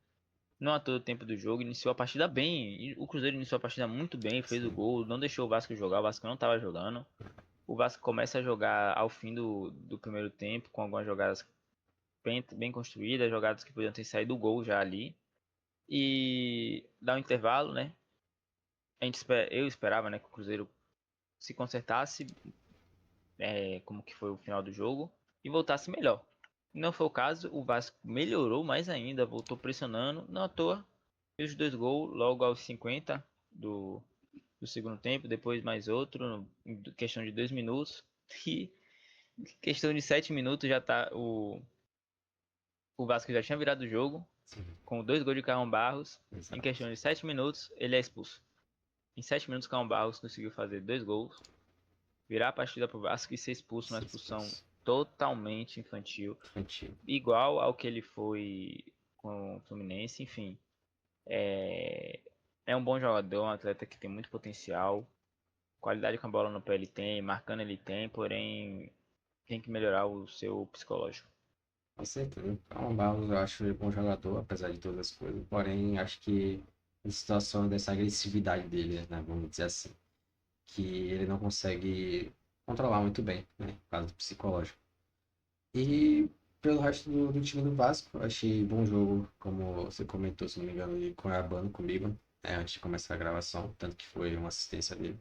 não a todo tempo do jogo, iniciou a partida bem. E o Cruzeiro iniciou a partida muito bem, fez o Sim. gol, não deixou o Vasco jogar, o Vasco não estava jogando. O Vasco começa a jogar ao fim do primeiro tempo, com algumas jogadas bem construídas, jogadas que podiam ter saído do gol já ali. E dá um intervalo, né? Eu esperava, né, que o Cruzeiro se consertasse, como que foi o final do jogo, e voltasse melhor. Não foi o caso, o Vasco melhorou mais ainda, voltou pressionando, não à toa, fez os 2 gols logo aos 50 do segundo tempo, depois mais outro, em questão de 2 minutos, e em questão de 7 minutos já tá o Vasco já tinha virado o jogo, Sim. com 2 gols de Carlão Barros. Em Exato. questão de 7 minutos, ele é expulso. Em 7 minutos, Carlão Barros conseguiu fazer 2 gols, virar a partida pro Vasco e ser expulso, uma Se expulsão expulso. totalmente infantil, Infantil. igual ao que ele foi com o Fluminense. Enfim, é um bom jogador, um atleta que tem muito potencial, qualidade com a bola no pé ele tem, marcando ele tem, porém tem que melhorar o seu psicológico. Com certeza. Então, o Barros eu acho ele bom jogador, apesar de todas as coisas. Porém, acho que em situação dessa agressividade dele, né? Vamos dizer assim. Que ele não consegue controlar muito bem, né? Por causa do psicológico. E pelo resto do time do Vasco, eu achei bom jogo, como você comentou, se não me engano, de Cuiabano comigo, né? Antes de começar a gravação. Tanto que foi uma assistência dele.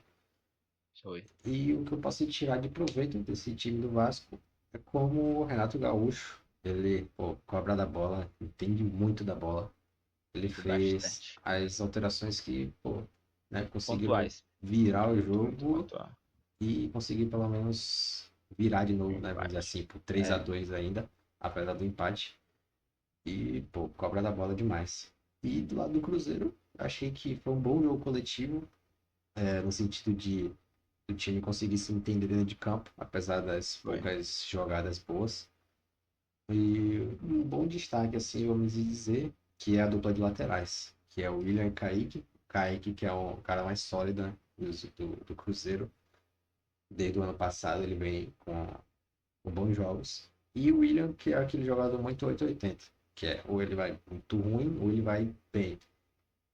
Foi. E o que eu posso tirar de proveito desse time do Vasco é como o Renato Gaúcho, ele, pô, cobra da bola, entende muito da bola. Ele E fez bastante. as alterações que, pô, né, conseguiram Pontuais. virar o Muito jogo pontual. e conseguir pelo menos virar de novo, né, vamos dizer Empate. assim, por 3 a É, 2 ainda, apesar do empate. E, pô, cobra da bola demais. E do lado do Cruzeiro, achei que foi um bom jogo coletivo, no sentido de o time conseguir se entender dentro de campo, apesar das foi. poucas jogadas boas. E um bom destaque, assim, vamos dizer, que é a dupla de laterais, que é o William e Kaique. Kaique, que é o cara mais sólido, né, do Cruzeiro. Desde o ano passado ele vem com bons jogos. E o William, que é aquele jogador muito 880, que é ou ele vai muito ruim ou ele vai bem.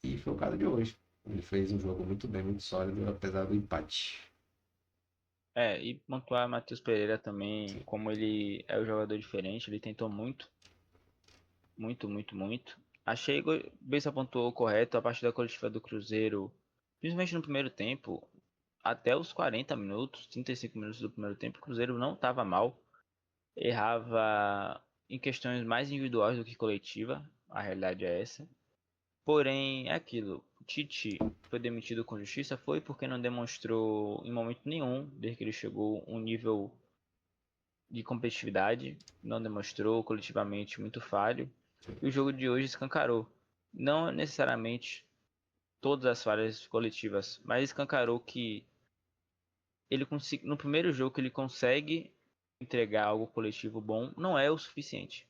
E foi o caso de hoje. Ele fez um jogo muito bem, muito sólido, apesar do empate. E pontuar Matheus Pereira também, Sim, como ele é um jogador diferente, ele tentou muito, muito, muito, muito. Achei que o Bessa pontuou correto a partida coletiva do Cruzeiro, principalmente no primeiro tempo, até os 40 minutos, 35 minutos do primeiro tempo, o Cruzeiro não estava mal, errava em questões mais individuais do que coletiva, a realidade é essa. Porém, é aquilo. O Tite foi demitido com justiça foi porque não demonstrou em momento nenhum, desde que ele chegou, um nível de competitividade. Não demonstrou coletivamente muito falho. E o jogo de hoje escancarou. Não necessariamente todas as falhas coletivas, mas escancarou que no primeiro jogo que ele consegue entregar algo coletivo bom, não é o suficiente.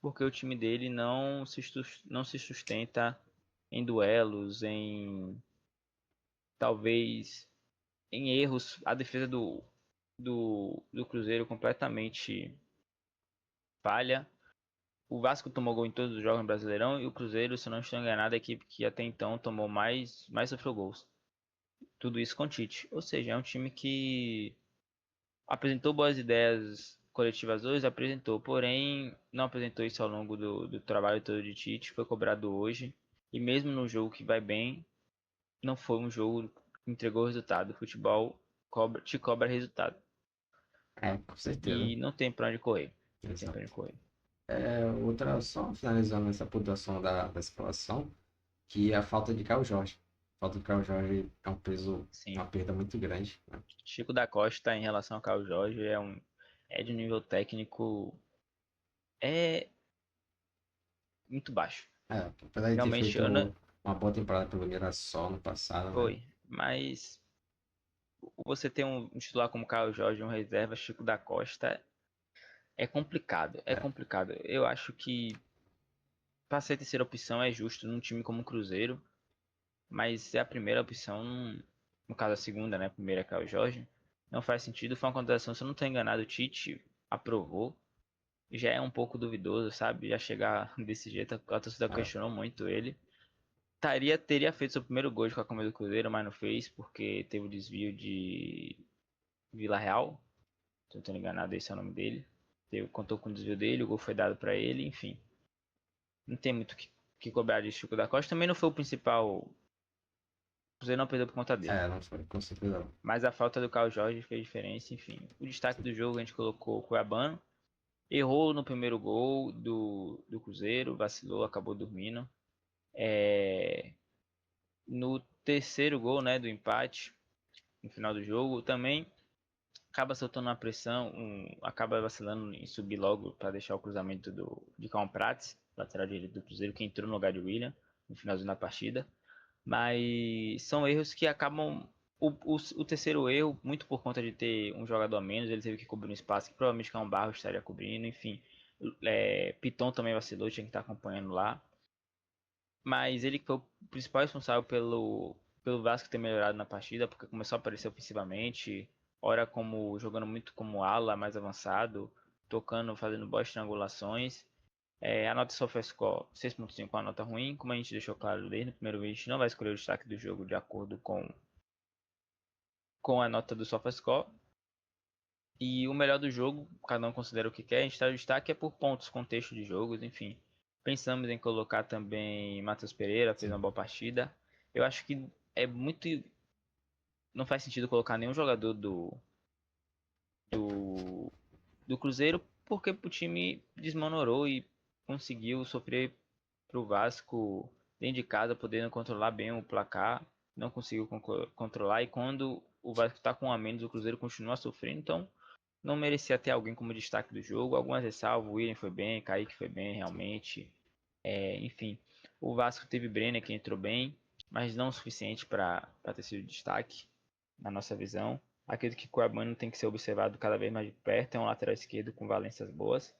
Porque o time dele não se sustenta em duelos, talvez em erros. A defesa do Cruzeiro completamente falha. O Vasco tomou gol em todos os jogos no Brasileirão e o Cruzeiro, se não estou enganado, é a equipe que até então tomou mais sofreu gols. Tudo isso com Tite. Ou seja, é um time que apresentou boas ideias coletivas hoje, apresentou, porém não apresentou isso ao longo do trabalho todo de Tite, foi cobrado hoje E mesmo no jogo que vai bem, não foi um jogo que entregou resultado. O futebol te cobra resultado. Com certeza. E não tem pra onde correr. Não tem pra onde Exato. correr. Outra, só finalizando essa pontuação da situação, que é a falta de Caio Jorge. A falta de Caio Jorge é um peso, uma Sim. perda muito grande, né? Chico da Costa, em relação ao Carlos Jorge, é de um nível técnico é muito baixo. Apesar de ter Realmente, eu não, feito uma boa temporada pelo Mirassol no passado, né? foi. Mas você ter um titular como Carlos Jorge, um reserva, Chico da Costa, é complicado. É É, complicado. Eu acho que para ser a terceira opção é justo num time como o Cruzeiro, mas é a primeira opção, no caso a segunda, né? A primeira é Carlos Jorge. Não faz sentido. Foi uma contratação, se eu não estou enganado, o Tite aprovou. Já é um pouco duvidoso, sabe? Já chegar desse jeito, a torcida é, questionou muito ele. Teria feito seu primeiro gol com a camisa do Cruzeiro, mas não fez porque teve o desvio de Vila Real. Se eu não estou enganado, esse é o nome dele. Contou com o desvio dele, o gol foi dado para ele, enfim. Não tem muito que cobrar de Chico da Costa. Também não foi o principal. O Cruzeiro não perdeu por conta dele. não foi, com certeza não. Mas a falta do Carlos Jorge fez diferença, enfim. O destaque do jogo a gente colocou o Cuiabano. Errou no primeiro gol do Cruzeiro, vacilou, acabou dormindo. No terceiro gol, né, do empate, no final do jogo, também acaba soltando uma pressão, acaba vacilando em subir logo para deixar o cruzamento de Calma Prates, lateral direito do Cruzeiro, que entrou no lugar de William no finalzinho da partida. Mas são erros que acabam. O terceiro erro, muito por conta de ter um jogador a menos, ele teve que cobrir um espaço que provavelmente Cão Barro estaria cobrindo, enfim. Piton também vacilou, tinha que estar acompanhando lá. Mas ele que foi o principal responsável pelo Vasco ter melhorado na partida, porque começou a aparecer ofensivamente, ora como jogando muito como ala, mais avançado, tocando, fazendo boas triangulações. A nota SofaScore 6.5 é uma nota ruim, como a gente deixou claro desde o primeiro vídeo, a gente não vai escolher o destaque do jogo de acordo com a nota do SofaScore. E o melhor do jogo, cada um considera o que quer, a gente traz o destaque é por pontos, contexto de jogos, enfim. Pensamos em colocar também Matheus Pereira, fez uma Sim. boa partida. Eu acho que é muito. Não faz sentido colocar nenhum jogador do Cruzeiro, porque o time desmonorou e conseguiu sofrer pro Vasco dentro de casa, podendo controlar bem o placar. Não conseguiu controlar. E quando o Vasco está com um a menos, o Cruzeiro continua sofrendo. Então, não merecia ter alguém como destaque do jogo. Algumas ressalvas, o William foi bem, Kaique foi bem, realmente. Enfim, o Vasco teve Brenner que entrou bem, mas não o suficiente para ter sido destaque, na nossa visão. Acredito que o Cuiabano tem que ser observado cada vez mais de perto. É um lateral esquerdo com valências boas.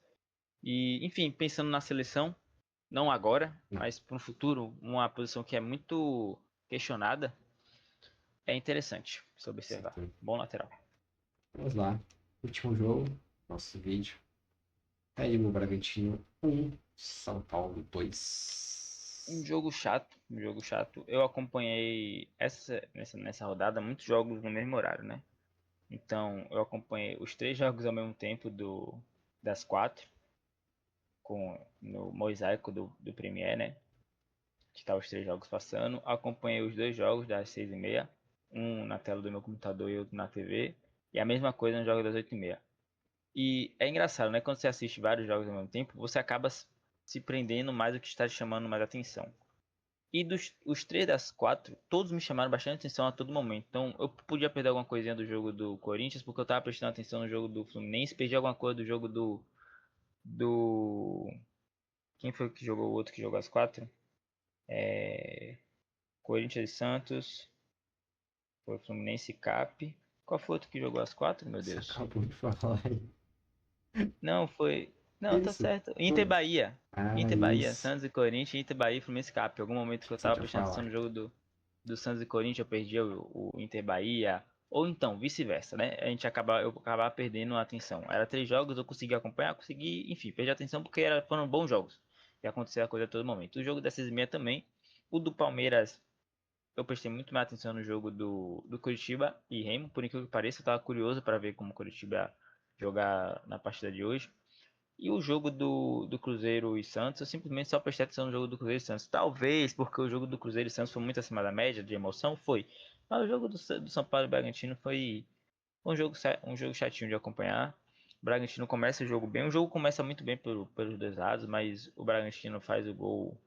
E, enfim, pensando na seleção, não agora, Não, mas para um futuro, uma posição que é muito questionada, é interessante se observar. certo. Bom lateral. Vamos lá. Último jogo, nosso vídeo. Red Bull Bragantino 1, São Paulo 2. Um jogo chato, um jogo chato. Eu acompanhei nessa rodada muitos jogos no mesmo horário, né? Então eu acompanhei os três jogos ao mesmo tempo das quatro, no mosaico do Premier, né? Que tá os três jogos passando. Acompanhei os dois jogos das 6h30, um na tela do meu computador e outro na TV. E a mesma coisa no jogo das 8h30. E é engraçado, né? Quando você assiste vários jogos ao mesmo tempo, você acaba se prendendo mais o que está te chamando mais atenção. E os três das quatro, todos me chamaram bastante atenção a todo momento. Então eu podia perder alguma coisinha do jogo do Corinthians, porque eu tava prestando atenção no jogo do Fluminense, perdi alguma coisa do jogo do. Quem foi que jogou o outro que jogou as quatro? Corinthians e Santos. Foi Fluminense e Cap. Qual foi o outro que jogou as quatro, meu Você Deus? acabou de falar aí. Não, foi. Não, tá Isso. certo. Inter e Foi. Bahia. Inter e Bahia. Isso. Santos e Corinthians, Inter e Bahia e Fluminense e Cap. Em algum momento que eu Você tava tinha prestando atenção falado. no jogo do Santos e Corinthians, eu perdi o Inter Bahia. Ou então, vice-versa, né? Eu acabava perdendo a atenção. Era três jogos, eu consegui acompanhar, consegui, enfim, perdi a atenção porque foram bons jogos. E acontecia a coisa a todo momento. O jogo da 6h30 também. O do Palmeiras, eu prestei muito mais atenção no jogo do Curitiba e Remo. Por incrível que pareça, eu tava curioso para ver como o Curitiba ia jogar na partida de hoje. E o jogo do Cruzeiro e Santos, eu simplesmente só prestei atenção no jogo do Cruzeiro e Santos. Talvez porque o jogo do Cruzeiro e Santos foi muito acima da média de emoção, foi. Mas o jogo do São Paulo e Bragantino foi um jogo chatinho de acompanhar. O Bragantino começa o jogo bem. O jogo começa muito bem pelos dois lados, mas o Bragantino faz o gol.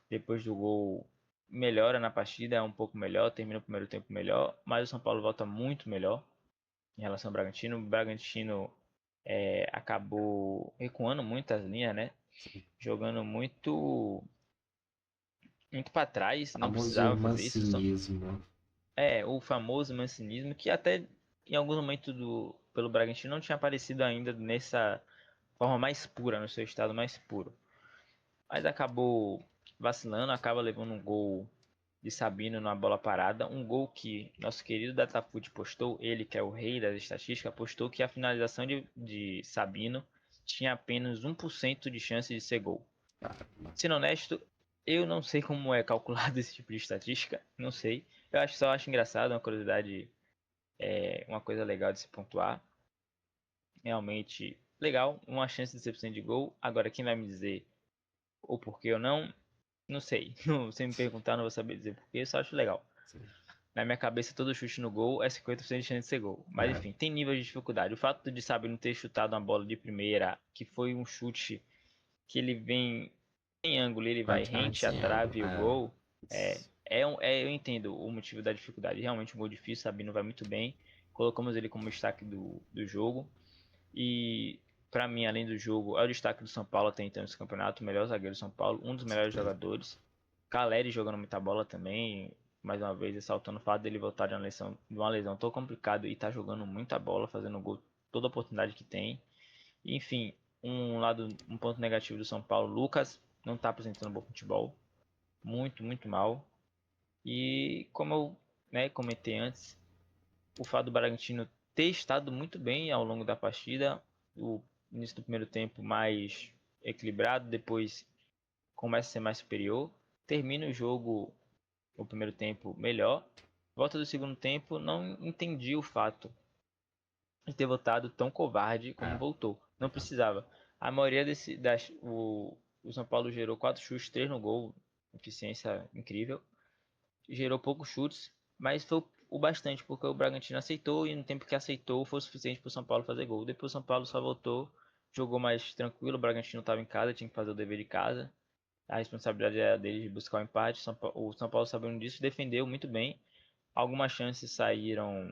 Depois do gol, melhora na partida, é um pouco melhor, termina o primeiro tempo melhor. Mas o São Paulo volta muito melhor em relação ao Bragantino. O Bragantino acabou recuando muito as linhas, né? Jogando muito para trás, não Famoso precisava fazer isso. mancinismo. O famoso mancinismo que até em alguns momentos pelo Bragantino não tinha aparecido ainda nessa forma mais pura, no seu estado mais puro. Mas acabou vacilando, acaba levando um gol de Sabino numa bola parada, um gol que nosso querido Datafute postou, ele que é o rei das estatísticas, postou que a finalização de Sabino tinha apenas 1% de chance de ser gol. Caramba. Sendo honesto, eu não sei como é calculado esse tipo de estatística, não sei. Só acho engraçado, uma curiosidade, uma coisa legal de se pontuar. Realmente legal, uma chance de 100% de gol. Agora, quem vai me dizer o porquê ou não, não sei. Se me perguntar, não vou saber dizer porquê, eu só acho legal. Sim. Na minha cabeça, todo chute no gol é 50% de chance de ser gol. Mas É, enfim, tem nível de dificuldade. O fato de Sabe não ter chutado uma bola de primeira, que foi um chute que ele vem em ângulo, ele vai praticamente rente à sem ângulo. trave e o É, gol. Eu entendo o motivo da dificuldade. Realmente um gol difícil, Sabino vai muito bem. Colocamos ele como destaque do jogo. E para mim, além do jogo, é o destaque do São Paulo até então nesse campeonato. O melhor zagueiro do São Paulo, um dos com melhores certeza. jogadores. Caleri jogando muita bola também. Mais uma vez, ressaltando o fato dele voltar de uma lesão tão complicada e tá jogando muita bola, fazendo gol toda oportunidade que tem. Enfim, um ponto negativo do São Paulo, Lucas não está apresentando bom futebol, muito, muito mal. E como eu, comentei antes, o fato do Bragantino ter estado muito bem ao longo da partida, o início do primeiro tempo mais equilibrado, depois começa a ser mais superior, termina o jogo, o primeiro tempo melhor, volta do segundo tempo, não entendi o fato de ter voltado tão covarde como É, voltou. Não legal. precisava. A maioria o São Paulo gerou 4 chutes, 3 no gol, eficiência incrível. Gerou poucos chutes, mas foi o bastante, porque o Bragantino aceitou e no tempo que aceitou foi o suficiente para o São Paulo fazer gol. Depois o São Paulo só voltou, jogou mais tranquilo, o Bragantino estava em casa, tinha que fazer o dever de casa. A responsabilidade era dele de buscar o empate. O São Paulo sabendo disso, defendeu muito bem. Algumas chances saíram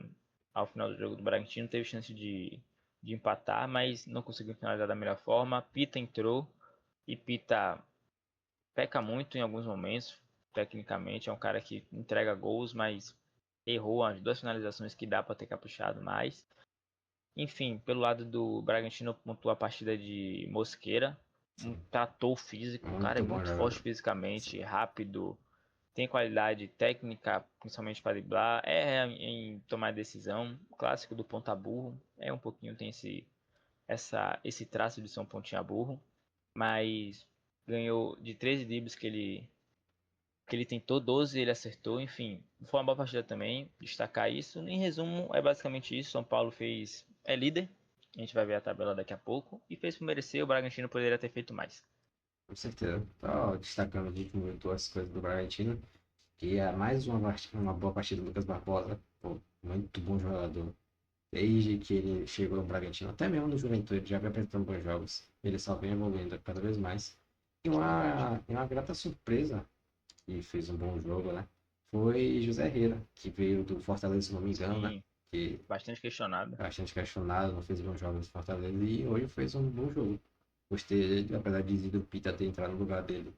ao final do jogo do Bragantino, teve chance de empatar, mas não conseguiu finalizar da melhor forma. Pita entrou e Pita peca muito em alguns momentos, tecnicamente. É um cara que entrega gols, mas errou as duas finalizações que dá para ter caprichado mais. Enfim, pelo lado do Bragantino, pontuou a partida de Mosqueira. Um Sim. trator físico, o cara é Muito bom muito forte jogador. fisicamente, Sim. rápido, tem qualidade técnica, principalmente para driblar, em tomar decisão, clássico do ponta burro, um pouquinho tem esse traço de ser um pontinha burro, mas ganhou de 13 dribles que ele tentou, 12 ele acertou, enfim, foi uma boa partida também, destacar isso. Em resumo, é basicamente isso, São Paulo é líder, a gente vai ver a tabela daqui a pouco, e fez por merecer, o Bragantino poderia ter feito mais. Com certeza. Só destacando aqui, comentou as coisas do Bragantino, que é mais uma boa partida do Lucas Barbosa. Pô, muito bom jogador. Desde que ele chegou no Bragantino, até mesmo no Juventude, ele já vem apresentando bons jogos. Ele só vem evoluindo cada vez mais. E Isso é verdade. uma grata surpresa, e fez um bom jogo, né? Foi José Herrera, que veio do Fortaleza, se não me engano, né? Sim, Que bastante questionado. é bastante questionado, não fez bons jogos no Fortaleza, e hoje fez um bom jogo. Gostei dele, apesar de Zido Pita ter entrado no lugar dele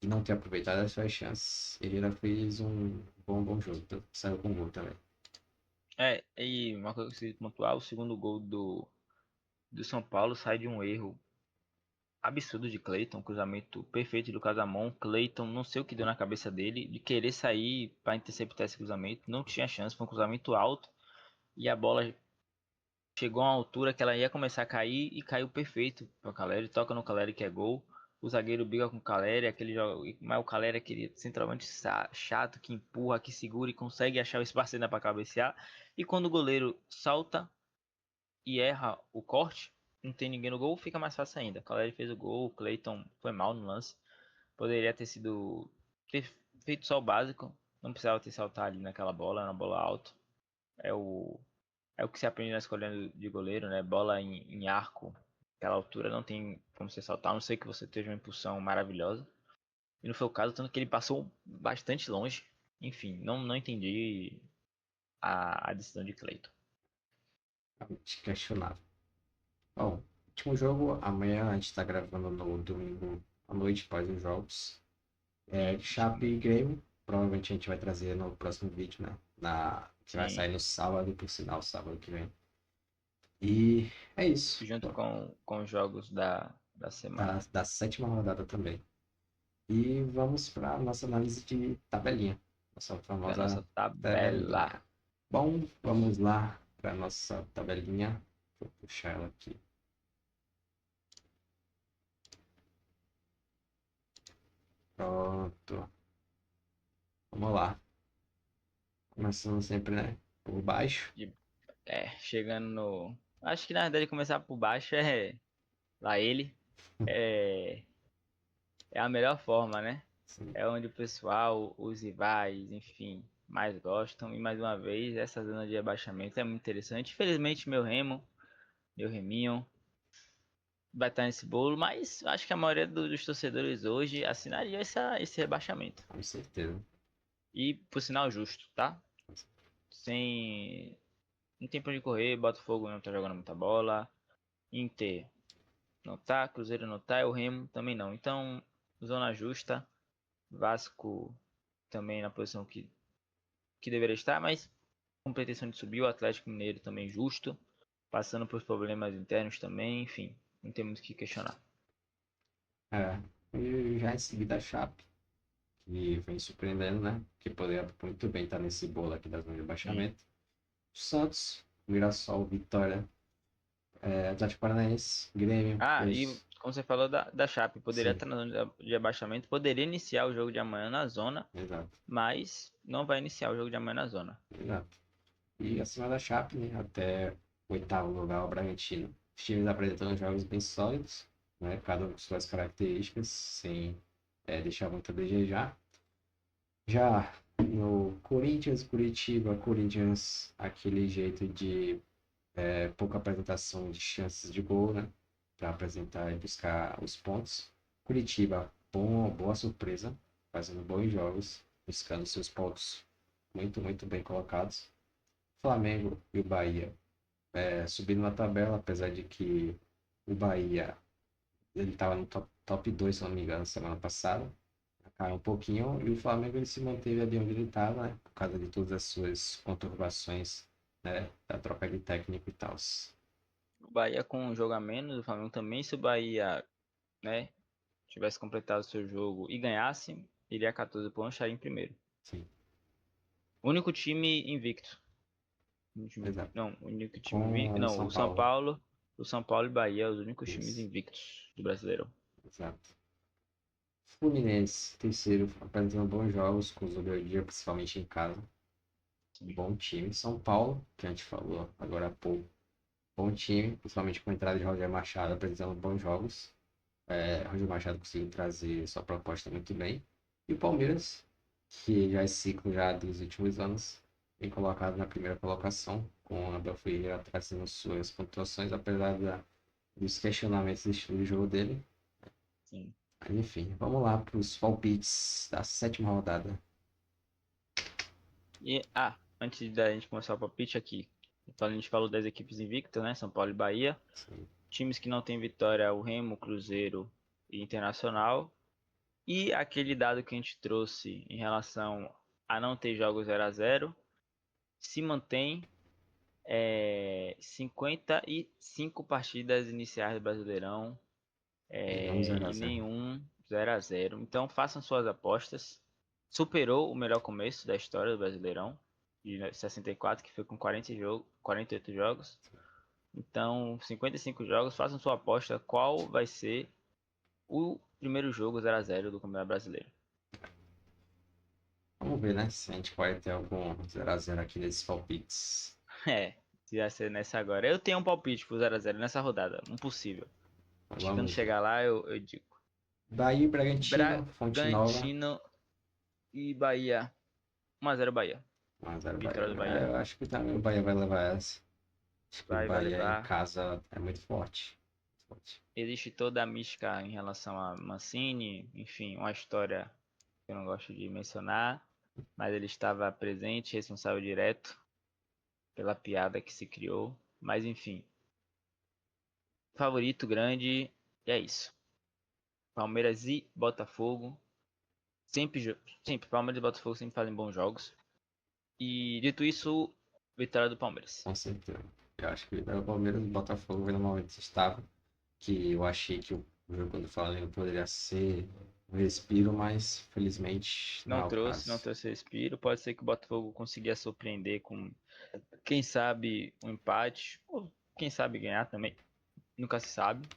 e não ter aproveitado as suas chances. Herrera fez um bom jogo, saiu com gol também. E uma coisa que eu preciso pontuar, o segundo gol do São Paulo sai de um erro absurdo de Cleiton, um cruzamento perfeito do Casamon. Cleiton, não sei o que deu na cabeça dele, de querer sair para interceptar esse cruzamento, não tinha chance, foi um cruzamento alto e a bola chegou a uma altura que ela ia começar a cair e caiu perfeito para o Caleri, toca no Caleri que é gol. O zagueiro briga com o Caleri, mas o Caleri é aquele centroavante chato que empurra, que segura e consegue achar o espaço ainda para cabecear. E quando o goleiro salta e erra o corte, não tem ninguém no gol, fica mais fácil ainda. Caleri fez o gol, o Cleiton foi mal no lance. Poderia ter feito só o básico, não precisava ter saltado ali naquela bola, na bola alta. É o, é o que se aprende na escolha de goleiro, né? Bola em arco, aquela altura não tem como você saltar, a não sei que você esteja uma impulsão maravilhosa. E não foi o caso, tanto que ele passou bastante longe. Enfim, não entendi a decisão de Cleiton. Realmente questionável. Bom, último jogo, amanhã a gente tá gravando no domingo à noite, após os jogos. Chape e Grêmio, provavelmente a gente vai trazer no próximo vídeo, né? Que vai Sim, sair no sábado, por sinal, sábado que vem. E é isso. junto com os jogos da semana. Da sétima rodada também. E vamos para nossa análise de tabelinha. Nossa Da famosa nossa tabela. tabelinha. Bom, vamos lá para nossa tabelinha. Deixa eu puxar ela aqui. Pronto. Vamos lá. Começando sempre, né? Por baixo. Chegando no. Acho que na verdade começar por baixo lá ele. É, é a melhor forma, né? Sim. É onde o pessoal, os rivais, enfim, mais gostam. E mais uma vez, essa zona de abaixamento é muito interessante. Infelizmente, meu Reminho, vai estar nesse bolo, mas eu acho que a maioria dos torcedores hoje assinaria esse rebaixamento. Com certeza. E por sinal justo, tá? Sem. Não tem pra onde correr, Botafogo não tá jogando muita bola. Inter não tá, Cruzeiro não tá, e o Remo também não. Então, zona justa, Vasco também na posição que deveria estar, mas com pretensão de subir, o Atlético Mineiro também justo, passando por problemas internos também, enfim, não tem muito o que questionar. É. E já em seguida a Chape, que vem surpreendendo, né? Que poderia muito bem estar nesse bolo aqui da zona de Sim. rebaixamento. Santos, Mirassol, Vitória, Atlético Paranaense, Grêmio, Ah, e como você falou da Chape, poderia Sim, estar na zona de abaixamento, poderia iniciar o jogo de amanhã na zona, exato, mas não vai iniciar o jogo de amanhã na zona. exato. E acima da Chape, né, até o oitavo lugar, o Bragantino. Os times apresentando jogos bem sólidos, né, cada um com suas características, sem deixar muito a desejar. Já no Corinthians, Curitiba, Corinthians, aquele jeito de pouca apresentação de chances de gol, né, para apresentar e buscar os pontos. Curitiba, boa surpresa, fazendo bons jogos, buscando seus pontos muito, muito bem colocados. Flamengo e o Bahia subindo na tabela, apesar de que o Bahia ele estava no top 2 se não me engano, semana passada. Caiu um pouquinho e o Flamengo ele se manteve ali onde ele estava, né? Por causa de todas as suas conturbações, né? Da troca de técnico e tal. O Bahia com um jogo a menos, o Flamengo também, se o Bahia, né, tivesse completado o seu jogo e ganhasse, iria a 14 pontos, estaria em primeiro. Sim, Único time invicto. exato. Não, o único time invicto. Com o Não, São Paulo, O São Paulo e Bahia, os únicos times isso, invictos do Brasileirão. exato. Fluminense, terceiro, apresentando bons jogos com o Zubeldia, principalmente em casa. Um Sim. bom time. São Paulo, que a gente falou agora há pouco. Bom time, principalmente com a entrada de Roger Machado apresentando bons jogos. Roger Machado conseguiu trazer sua proposta muito bem. E o Palmeiras, que já é ciclo já dos últimos anos, vem colocado na primeira colocação, com o Abel Ferreira trazendo suas pontuações, apesar dos questionamentos do estilo de jogo dele. Sim. Mas, enfim, vamos lá para os palpites da sétima rodada. Antes da gente começar o palpite aqui, então a gente falou das equipes invictas, né? São Paulo e Bahia. Sim, Times que não têm vitória, o Remo, Cruzeiro e Internacional. E aquele dado que a gente trouxe em relação a não ter jogos 0-0 se mantém 55 partidas iniciais do Brasileirão nenhum 0 a e 0. nenhum 0-0. Então façam suas apostas. Superou o melhor começo da história do Brasileirão, de 64, que foi com 48 jogos. Então, 55 jogos, façam sua aposta qual vai ser o primeiro jogo 0-0 do Campeonato Brasileiro. Vamos ver, né? Se a gente pode ter algum 0 a 0 aqui nesses palpites. É. Se vai ser nessa agora. Eu tenho um palpite pro 0x0 nessa rodada. Um possível. Acho que quando Vamos ver. chegar lá eu digo. Bahia e Bragantino, Fonte Nova. Bragantino e Bahia. 1x0 Bahia. 1x0 Vitória Bahia. do É, Bahia. eu acho que também o Bahia vai levar essa. Acho que o Vai Bahia em levar. casa é muito forte. Forte. Existe toda a mística em relação a Mancini. Enfim, uma história que eu não gosto de mencionar. Mas ele estava presente, responsável direto pela piada que se criou. Mas enfim. Favorito grande. E é isso. Palmeiras e Botafogo. Sempre Palmeiras e Botafogo sempre fazem bons jogos. E dito isso, vitória do Palmeiras. Com certeza. Eu acho que o Palmeiras e o Botafogo vem num momento estável. Que eu achei que o jogo do Flamengo poderia ser um respiro, mas felizmente não é o Não caso. trouxe respiro. Pode ser que o Botafogo consiga surpreender com, quem sabe, um empate. Ou quem sabe ganhar também. Nunca se sabe.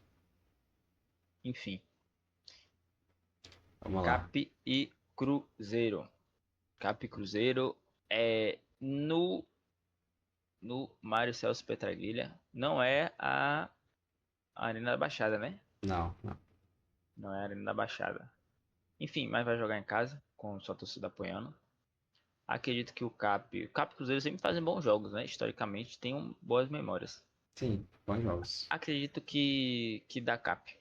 Enfim. Vamos lá. Cap e Cruzeiro. Cap e Cruzeiro é no Mário Celso Petragilha. Não é a Arena da Baixada, né? Não, não. Não é a Arena da Baixada. Enfim, mas vai jogar em casa, com sua torcida apoiando. Acredito que o Cap e o Cruzeiro sempre fazem bons jogos, né? Historicamente, tem boas memórias. Sim, bons jogos. Acredito que dá Cap.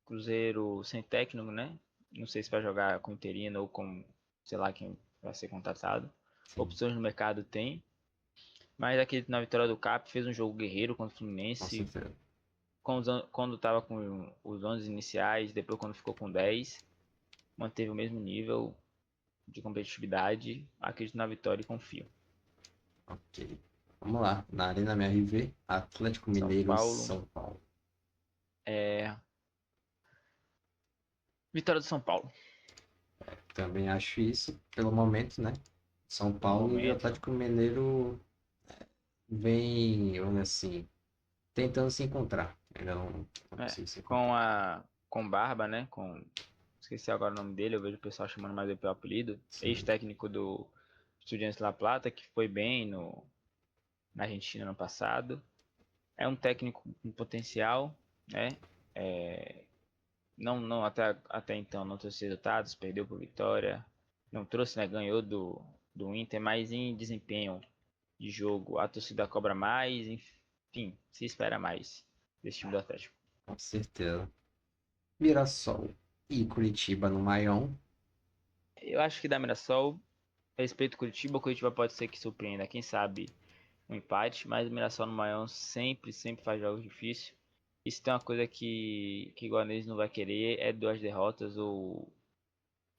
Cruzeiro sem técnico, né? Não sei se vai jogar com interino ou com, sei lá, quem vai ser contratado. Sim, Opções no mercado tem. Mas acredito na vitória do Cap. Fez um jogo guerreiro contra o com Fluminense. certeza. Quando estava com os 11 iniciais, depois quando ficou com 10, manteve o mesmo nível de competitividade. Acredito na vitória e confio. Ok. Vamos lá. Na Arena MRV, Atlético São Mineiro e Paulo. São Paulo. É... Vitória do São Paulo. Também acho isso, pelo momento, né? São Pelo Paulo e o momento. Atlético Mineiro vem, vamos dizer assim, tentando se encontrar. Ainda não É, consigo se encontrar. com Barba, né? Esqueci agora o nome dele, eu vejo o pessoal chamando mais ele pelo apelido. Sim, Ex-técnico do Estudiantes La Plata, que foi bem na Argentina no passado. É um técnico com potencial, né? É, não até então não trouxe resultados, perdeu por Vitória. Não trouxe, né? Ganhou do Inter, mas em desempenho de jogo a torcida cobra mais, enfim, se espera mais desse time do Atlético. com certeza. Mirassol e Curitiba no Maion. Eu acho que da Mirassol, respeito o Curitiba pode ser que surpreenda, quem sabe um empate, mas o Mirassol no Maior sempre faz jogos difíceis. E se tem uma coisa que o Guarani não vai querer é duas derrotas ou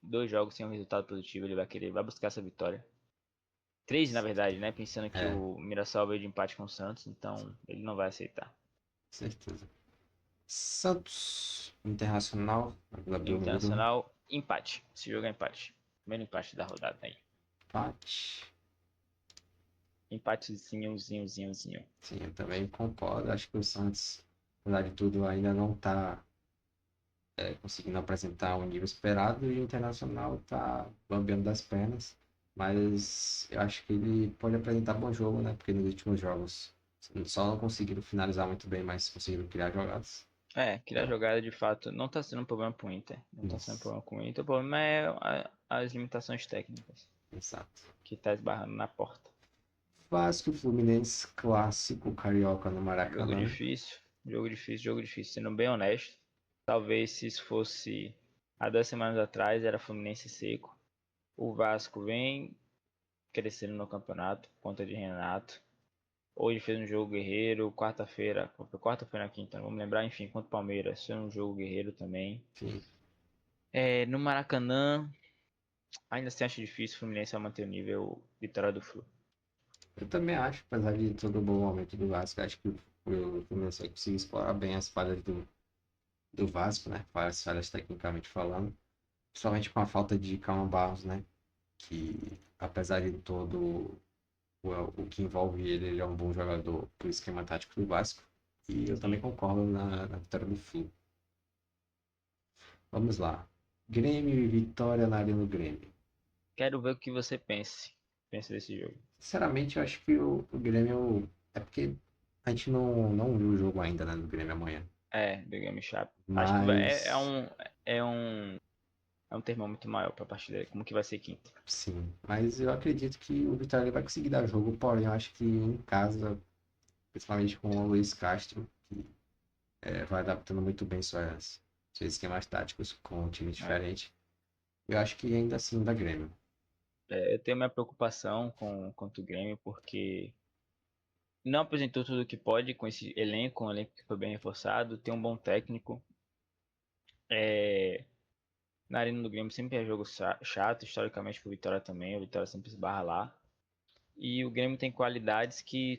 dois jogos sem um resultado positivo, ele vai querer, vai buscar essa vitória. Três, na verdade, né? Pensando que É, o Mirassol veio de empate com o Santos, então ele não vai aceitar. certeza. Santos Internacional, na Vila Belmiro, Internacional, empate. Esse jogo é empate. Primeiro empate da rodada aí. empate. Empatezinho. Sim, eu também concordo. Acho que o Santos, apesar de tudo, ainda não está conseguindo apresentar o nível esperado e o Internacional está bambeando das pernas. Mas eu acho que ele pode apresentar bom jogo, né? Porque nos últimos jogos só não conseguiram finalizar muito bem, mas conseguiram criar jogadas. Criar Então, jogada de fato não tá sendo um problema pro Inter. Não tá sendo um isso, problema com o Inter. O problema é as limitações técnicas exato. que tá esbarrando na porta. Vasco e Fluminense, clássico carioca no Jogo Maracanã. difícil, jogo difícil. Sendo bem honesto, talvez se isso fosse há 2 semanas atrás, era Fluminense seco. O Vasco vem crescendo no campeonato, por conta de Renato. Hoje fez um jogo guerreiro, quarta-feira na quinta, não vamos lembrar, enfim, contra o Palmeiras, foi um jogo guerreiro também. Enfim, No Maracanã, ainda assim acho difícil o Fluminense vai manter o nível vitória do Flu. eu também acho, apesar de todo o bom momento do Vasco, acho que o Fluminense vai conseguir explorar bem as falhas do Vasco, né? As falhas tecnicamente falando. Principalmente com a falta de Calma Barros, né? Que apesar de todo o que envolve ele, ele é um bom jogador pro esquema tático do Vasco. E eu também Sim. concordo na vitória do Flu. Vamos lá. Grêmio e Vitória na Arena do Grêmio. Quero ver o que você pensa desse jogo. Sinceramente, eu acho que o Grêmio. É porque a gente não viu o jogo ainda, né, do Grêmio amanhã. Do Game Sharp. Acho que Mas, é um, é um termômetro maior pra partida, como que vai ser quinta. sim. Mas eu acredito que o Vitória ele vai conseguir dar jogo, porém eu acho que em casa, principalmente com o Luiz Castro, que vai adaptando muito bem seus esquemas táticos com um time É. diferente, eu acho que ainda assim dá Grêmio. Eu tenho minha preocupação contra o Grêmio, porque não apresentou tudo o que pode com esse elenco, um elenco que foi bem reforçado, tem um bom técnico. É, na arena do Grêmio sempre é jogo chato, historicamente pro Vitória também, o Vitória sempre esbarra lá. E o Grêmio tem qualidades que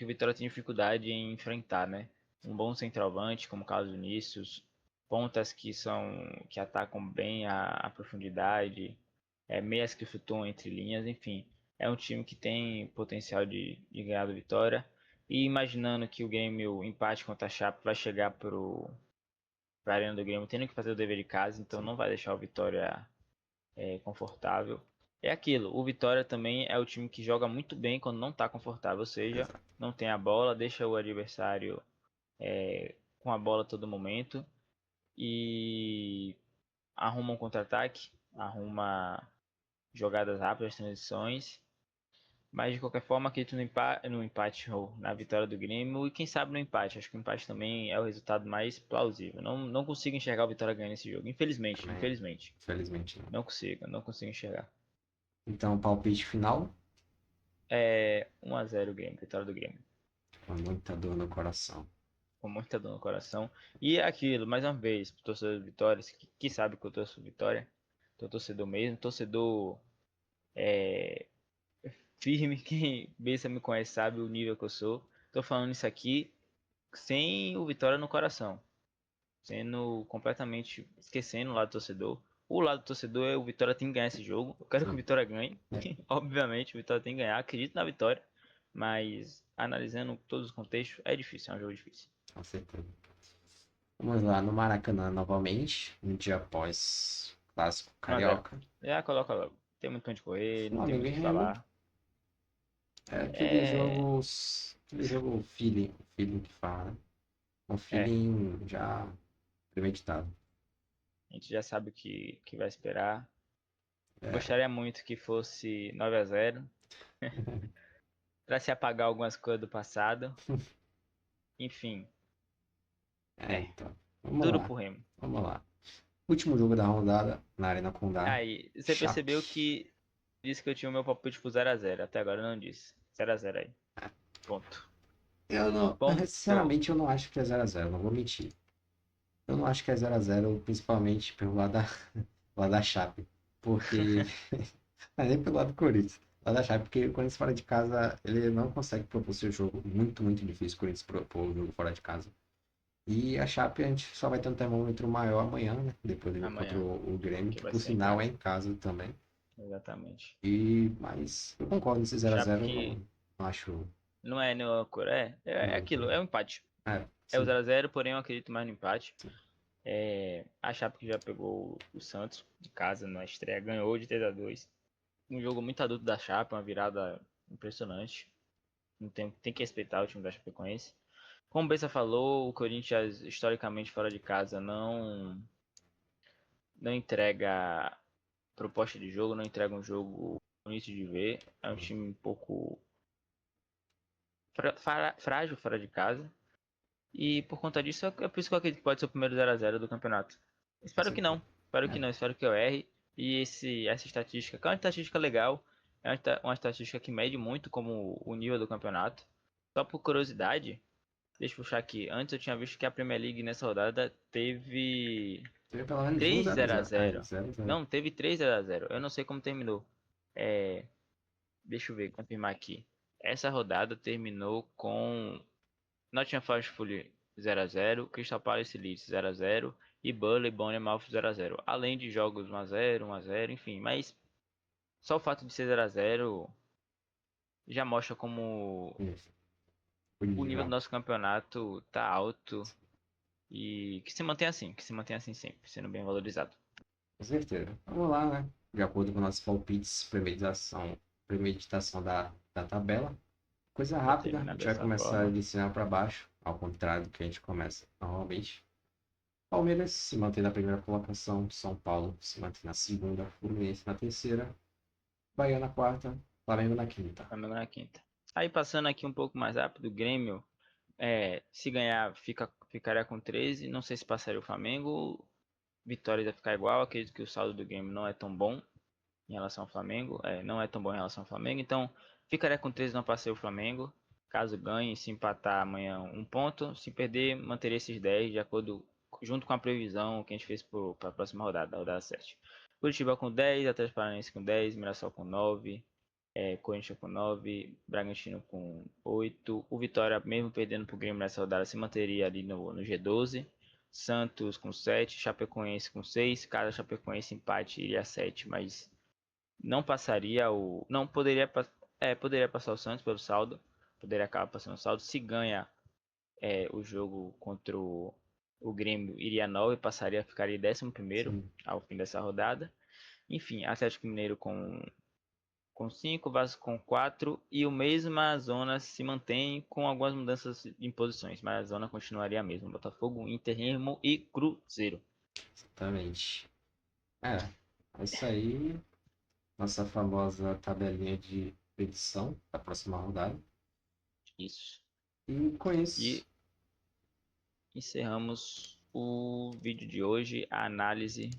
o Vitória tem dificuldade em enfrentar, né? Um bom centroavante, como o Carlos Vinícius, pontas que atacam bem a profundidade, meias que flutuam entre linhas, enfim. É um time que tem potencial de ganhar do Vitória. E imaginando que o Grêmio empate contra a Chape vai chegar pra arena do Grêmio tendo que fazer o dever de casa, então Sim, não vai deixar o Vitória confortável. É aquilo, o Vitória também é o time que joga muito bem quando não está confortável, ou seja, exato. não tem a bola, deixa o adversário com a bola a todo momento e arruma um contra-ataque, arruma jogadas rápidas, transições. Mas de qualquer forma, acredito no empate ou na vitória do Grêmio e quem sabe no empate. Acho que o empate também é o resultado mais plausível. Não consigo enxergar o Vitória ganhando esse jogo, infelizmente, Também, infelizmente. infelizmente, não. Não consigo enxergar. Então, palpite final, 1 a 0 o Grêmio, vitória do Grêmio. com muita dor no coração. Com muita dor no coração. E é aquilo, mais uma vez, pro torcedor de Vitória, que sabe que eu torço Vitória, tô torcedor mesmo, torcedor firme, quem Bessa me conhece sabe o nível que eu sou. Tô falando isso aqui sem o Vitória no coração, sendo completamente esquecendo o lado do torcedor. O lado do torcedor é o Vitória tem que ganhar esse jogo. Eu quero que o Sim, Vitória ganhe. é, Obviamente, o Vitória tem que ganhar. Acredito na vitória. Mas analisando todos os contextos, é difícil, é um jogo difícil. com certeza. Vamos lá, no Maracanã novamente, um dia após Clássico 1 a 0. Carioca. Já coloca logo. Tem muito pra onde correr, não tem Flamengo muito e o que Remo. falar. É É, aquele jogo feeling que fala, né? Um é, feeling já premeditado. a gente já sabe o que vai esperar. É, Gostaria muito que fosse 9 a 0 para se apagar algumas coisas do passado. Enfim, então, vamos duro lá, pro Remo. vamos lá. Último jogo da rodada, na Arena Condá, Aí, você Chape. percebeu que disse que eu tinha o meu palpite pro 0 a 0. Até agora eu não disse. 0 a 0 aí. Ponto. Eu não, Ponto. sinceramente, eu não acho que é 0x0, não vou mentir. Eu não acho que é 0x0, principalmente pelo lado lado da Chape. Porque. Não é nem pelo lado do Corinthians. Lado da Chape, porque o Corinthians fora de casa, ele não consegue propor seu jogo. Muito, muito difícil o Corinthians propor o jogo fora de casa. E a Chape a gente só vai ter um termômetro maior amanhã, né? Depois do jogo contra Amanhã, o Grêmio, que que vai por ser em sinal é casa. em casa também. Exatamente. Mas eu concordo nesse Chape 0x0, eu que não acho. não é nenhuma loucura. É Não, aquilo, é um empate. É o sim, 0 a 0, porém eu acredito mais no empate. sim. A Chape que já pegou o Santos em casa na estreia, ganhou de 3 a 2. Um jogo muito adulto da Chape, uma virada impressionante. Não tem que respeitar o time da Chapecoense. Como o Bessa falou, o Corinthians, historicamente fora de casa, não entrega proposta de jogo, não entrega um jogo bonito de ver. É um time um pouco frágil fora de casa. E por conta disso, é por isso que eu acredito que pode ser o primeiro 0 a 0 do campeonato. Com Espero que certeza. não. Espero que É, não. Espero que eu erre. E essa estatística, que é uma estatística legal, é uma estatística que mede muito como o nível do campeonato. Só por curiosidade, deixa eu puxar aqui. Antes eu tinha visto que a Premier League nessa rodada teve teve pelo menos um 3 0 0 a 0 É, 0 0x0. Não, teve 3 0 a 0. Eu não sei como terminou. É, deixa eu ver, confirmar aqui. Essa rodada terminou com Nottingham Forest Fulham 0 a 0, Crystal Palace Leeds 0 a 0 e Burnley Bournemouth 0 a 0. Além de jogos 1 a 0, 1 a 0, enfim, mas só o fato de ser 0 a 0 já mostra como Isso. O o nível do nível. nosso campeonato tá alto e que se mantenha assim sempre, sendo bem valorizado. Com certeza. Vamos lá, né? De acordo com nossos palpites, premeditação da tabela. Coisa para rápida, a terminar gente vai dessa começar forma. de cima para baixo, ao contrário do que a gente começa normalmente. Palmeiras se mantém na primeira colocação, São Paulo se mantém na segunda, Fluminense na terceira, Bahia na quarta, Flamengo na quinta. Flamengo na quinta. Aí passando aqui um pouco mais rápido, o Grêmio, se ganhar, ficaria com 13. Não sei se passaria o Flamengo. Vitória vai ficar igual. Acredito que o saldo do Grêmio não é tão bom em relação ao Flamengo. Não é tão bom em relação ao Flamengo. Então, ficaria com 13, não passei o Flamengo. Caso ganhe, se empatar amanhã um ponto. Se perder, manteria esses 10 de acordo junto com a previsão que a gente fez para a próxima rodada, a rodada 7. Curitiba com 10, Atlético Paranaense com 10, Mirassol com 9, Corinthians com 9, Bragantino com 8. O Vitória, mesmo perdendo para o Grêmio nessa rodada, se manteria ali no G12. Santos com 7, Chapecoense com 6. Cada Chapecoense empate iria a 7, mas não passaria o. Não poderia, poderia passar o Santos pelo saldo. Poderia acabar passando o saldo. Se ganha o jogo contra o Grêmio, iria 9, passaria, ficaria 11º Sim, ao fim dessa rodada. Enfim, Atlético Mineiro com 5, Vasco com 4 e o mesmo zona se mantém com algumas mudanças em posições, mas a zona continuaria a mesma. Botafogo, Inter, Remo e Cruzeiro. exatamente. É isso aí. Nossa famosa tabelinha de predição da próxima rodada. Isso. E com isso, E encerramos o vídeo de hoje, a análise,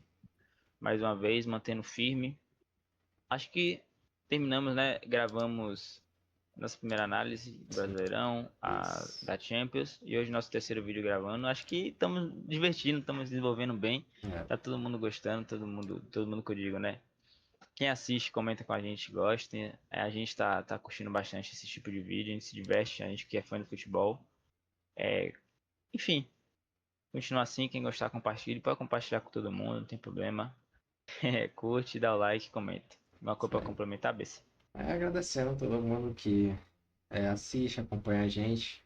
mais uma vez, mantendo firme. Acho que terminamos, né? Gravamos nossa primeira análise do sim, Brasileirão, isso. da Champions, e hoje nosso terceiro vídeo gravando. Acho que estamos divertindo, estamos desenvolvendo bem. É, Tá todo mundo gostando, todo mundo que eu digo, né? Quem assiste, comenta com a gente, gosta. A gente tá curtindo bastante esse tipo de vídeo, a gente se diverte, a gente que é fã do futebol. Enfim, continua assim, quem gostar, compartilhe. Pode compartilhar com todo mundo, não tem problema. Curte, dá o like, comenta. Uma coisa isso pra aí. complementar, BC. Agradecendo a todo mundo que assiste, acompanha a gente.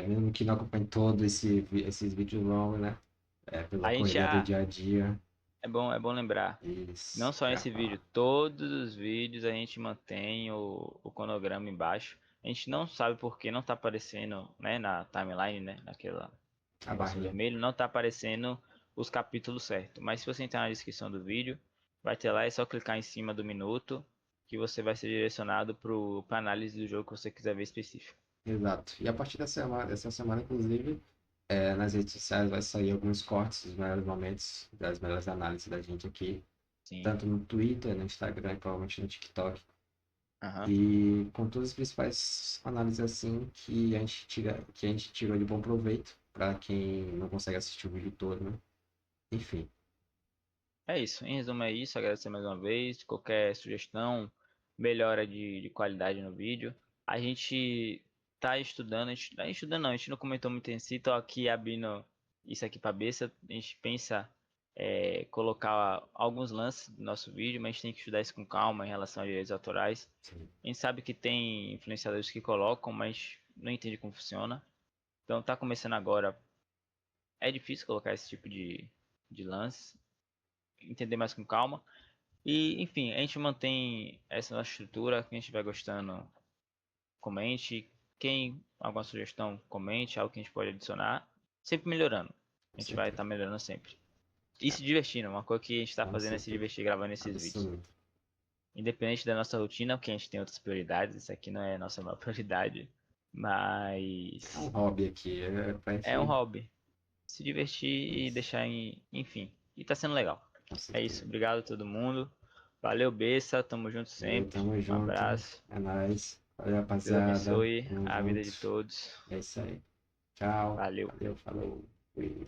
Mesmo que não acompanhe todos esses vídeos longos, né? Pela A gente correria do já. dia a dia. É bom lembrar. Não Isso, só já esse vídeo, falar. todos os vídeos a gente mantém o cronograma embaixo. A gente não sabe por que não tá aparecendo, né, na timeline, né, naquela A negocinho barrinha. vermelho, não tá aparecendo os capítulos certos. Mas se você entrar na descrição do vídeo, vai ter lá, é só clicar em cima do minuto que você vai ser direcionado para análise do jogo que você quiser ver específico. Exato. E a partir dessa semana, inclusive, nas redes sociais vai sair alguns cortes dos melhores momentos, das melhores análises da gente aqui, Sim. tanto no Twitter, no Instagram e provavelmente no TikTok. Aham. E com todas as principais análises assim que a gente tirou de bom proveito para quem não consegue assistir o vídeo todo, né? Enfim, É isso. Em resumo, é isso. Agradecer mais uma vez. Qualquer sugestão, melhora de qualidade no vídeo. A gente tá estudando. Estudando não, a gente não comentou muito em si. Tô aqui abrindo isso aqui para cabeça. A gente pensa colocar alguns lances do nosso vídeo, mas a gente tem que estudar isso com calma em relação a direitos autorais. sim, A gente sabe que tem influenciadores que colocam, mas não entende como funciona. Então tá começando agora. É difícil colocar esse tipo de lance. Entender mais com calma. E, enfim, a gente mantém essa nossa estrutura. Quem estiver gostando, comente. Quem alguma sugestão, comente. Algo que a gente pode adicionar. Sempre melhorando. com A gente vai certeza. estar melhorando sempre. E se divertindo. Uma coisa que a gente está Com fazendo é se certeza. divertir gravando esses vídeos. Absoluto. Independente da nossa rotina, porque a gente tem outras prioridades. Isso aqui não é a nossa maior prioridade. É um Mas hobby aqui, pra é um gente, hobby. Se divertir e isso, deixar em. Enfim. E tá sendo legal. com É isso. certeza. Obrigado a todo mundo. Valeu, Bessa. Tamo junto Valeu, sempre. tamo Um junto. abraço. É nóis. Valeu, Deus rapaziada. abençoe Tamo a vida junto. de todos. É isso aí. Tchau. Valeu. Valeu, falou. Fui.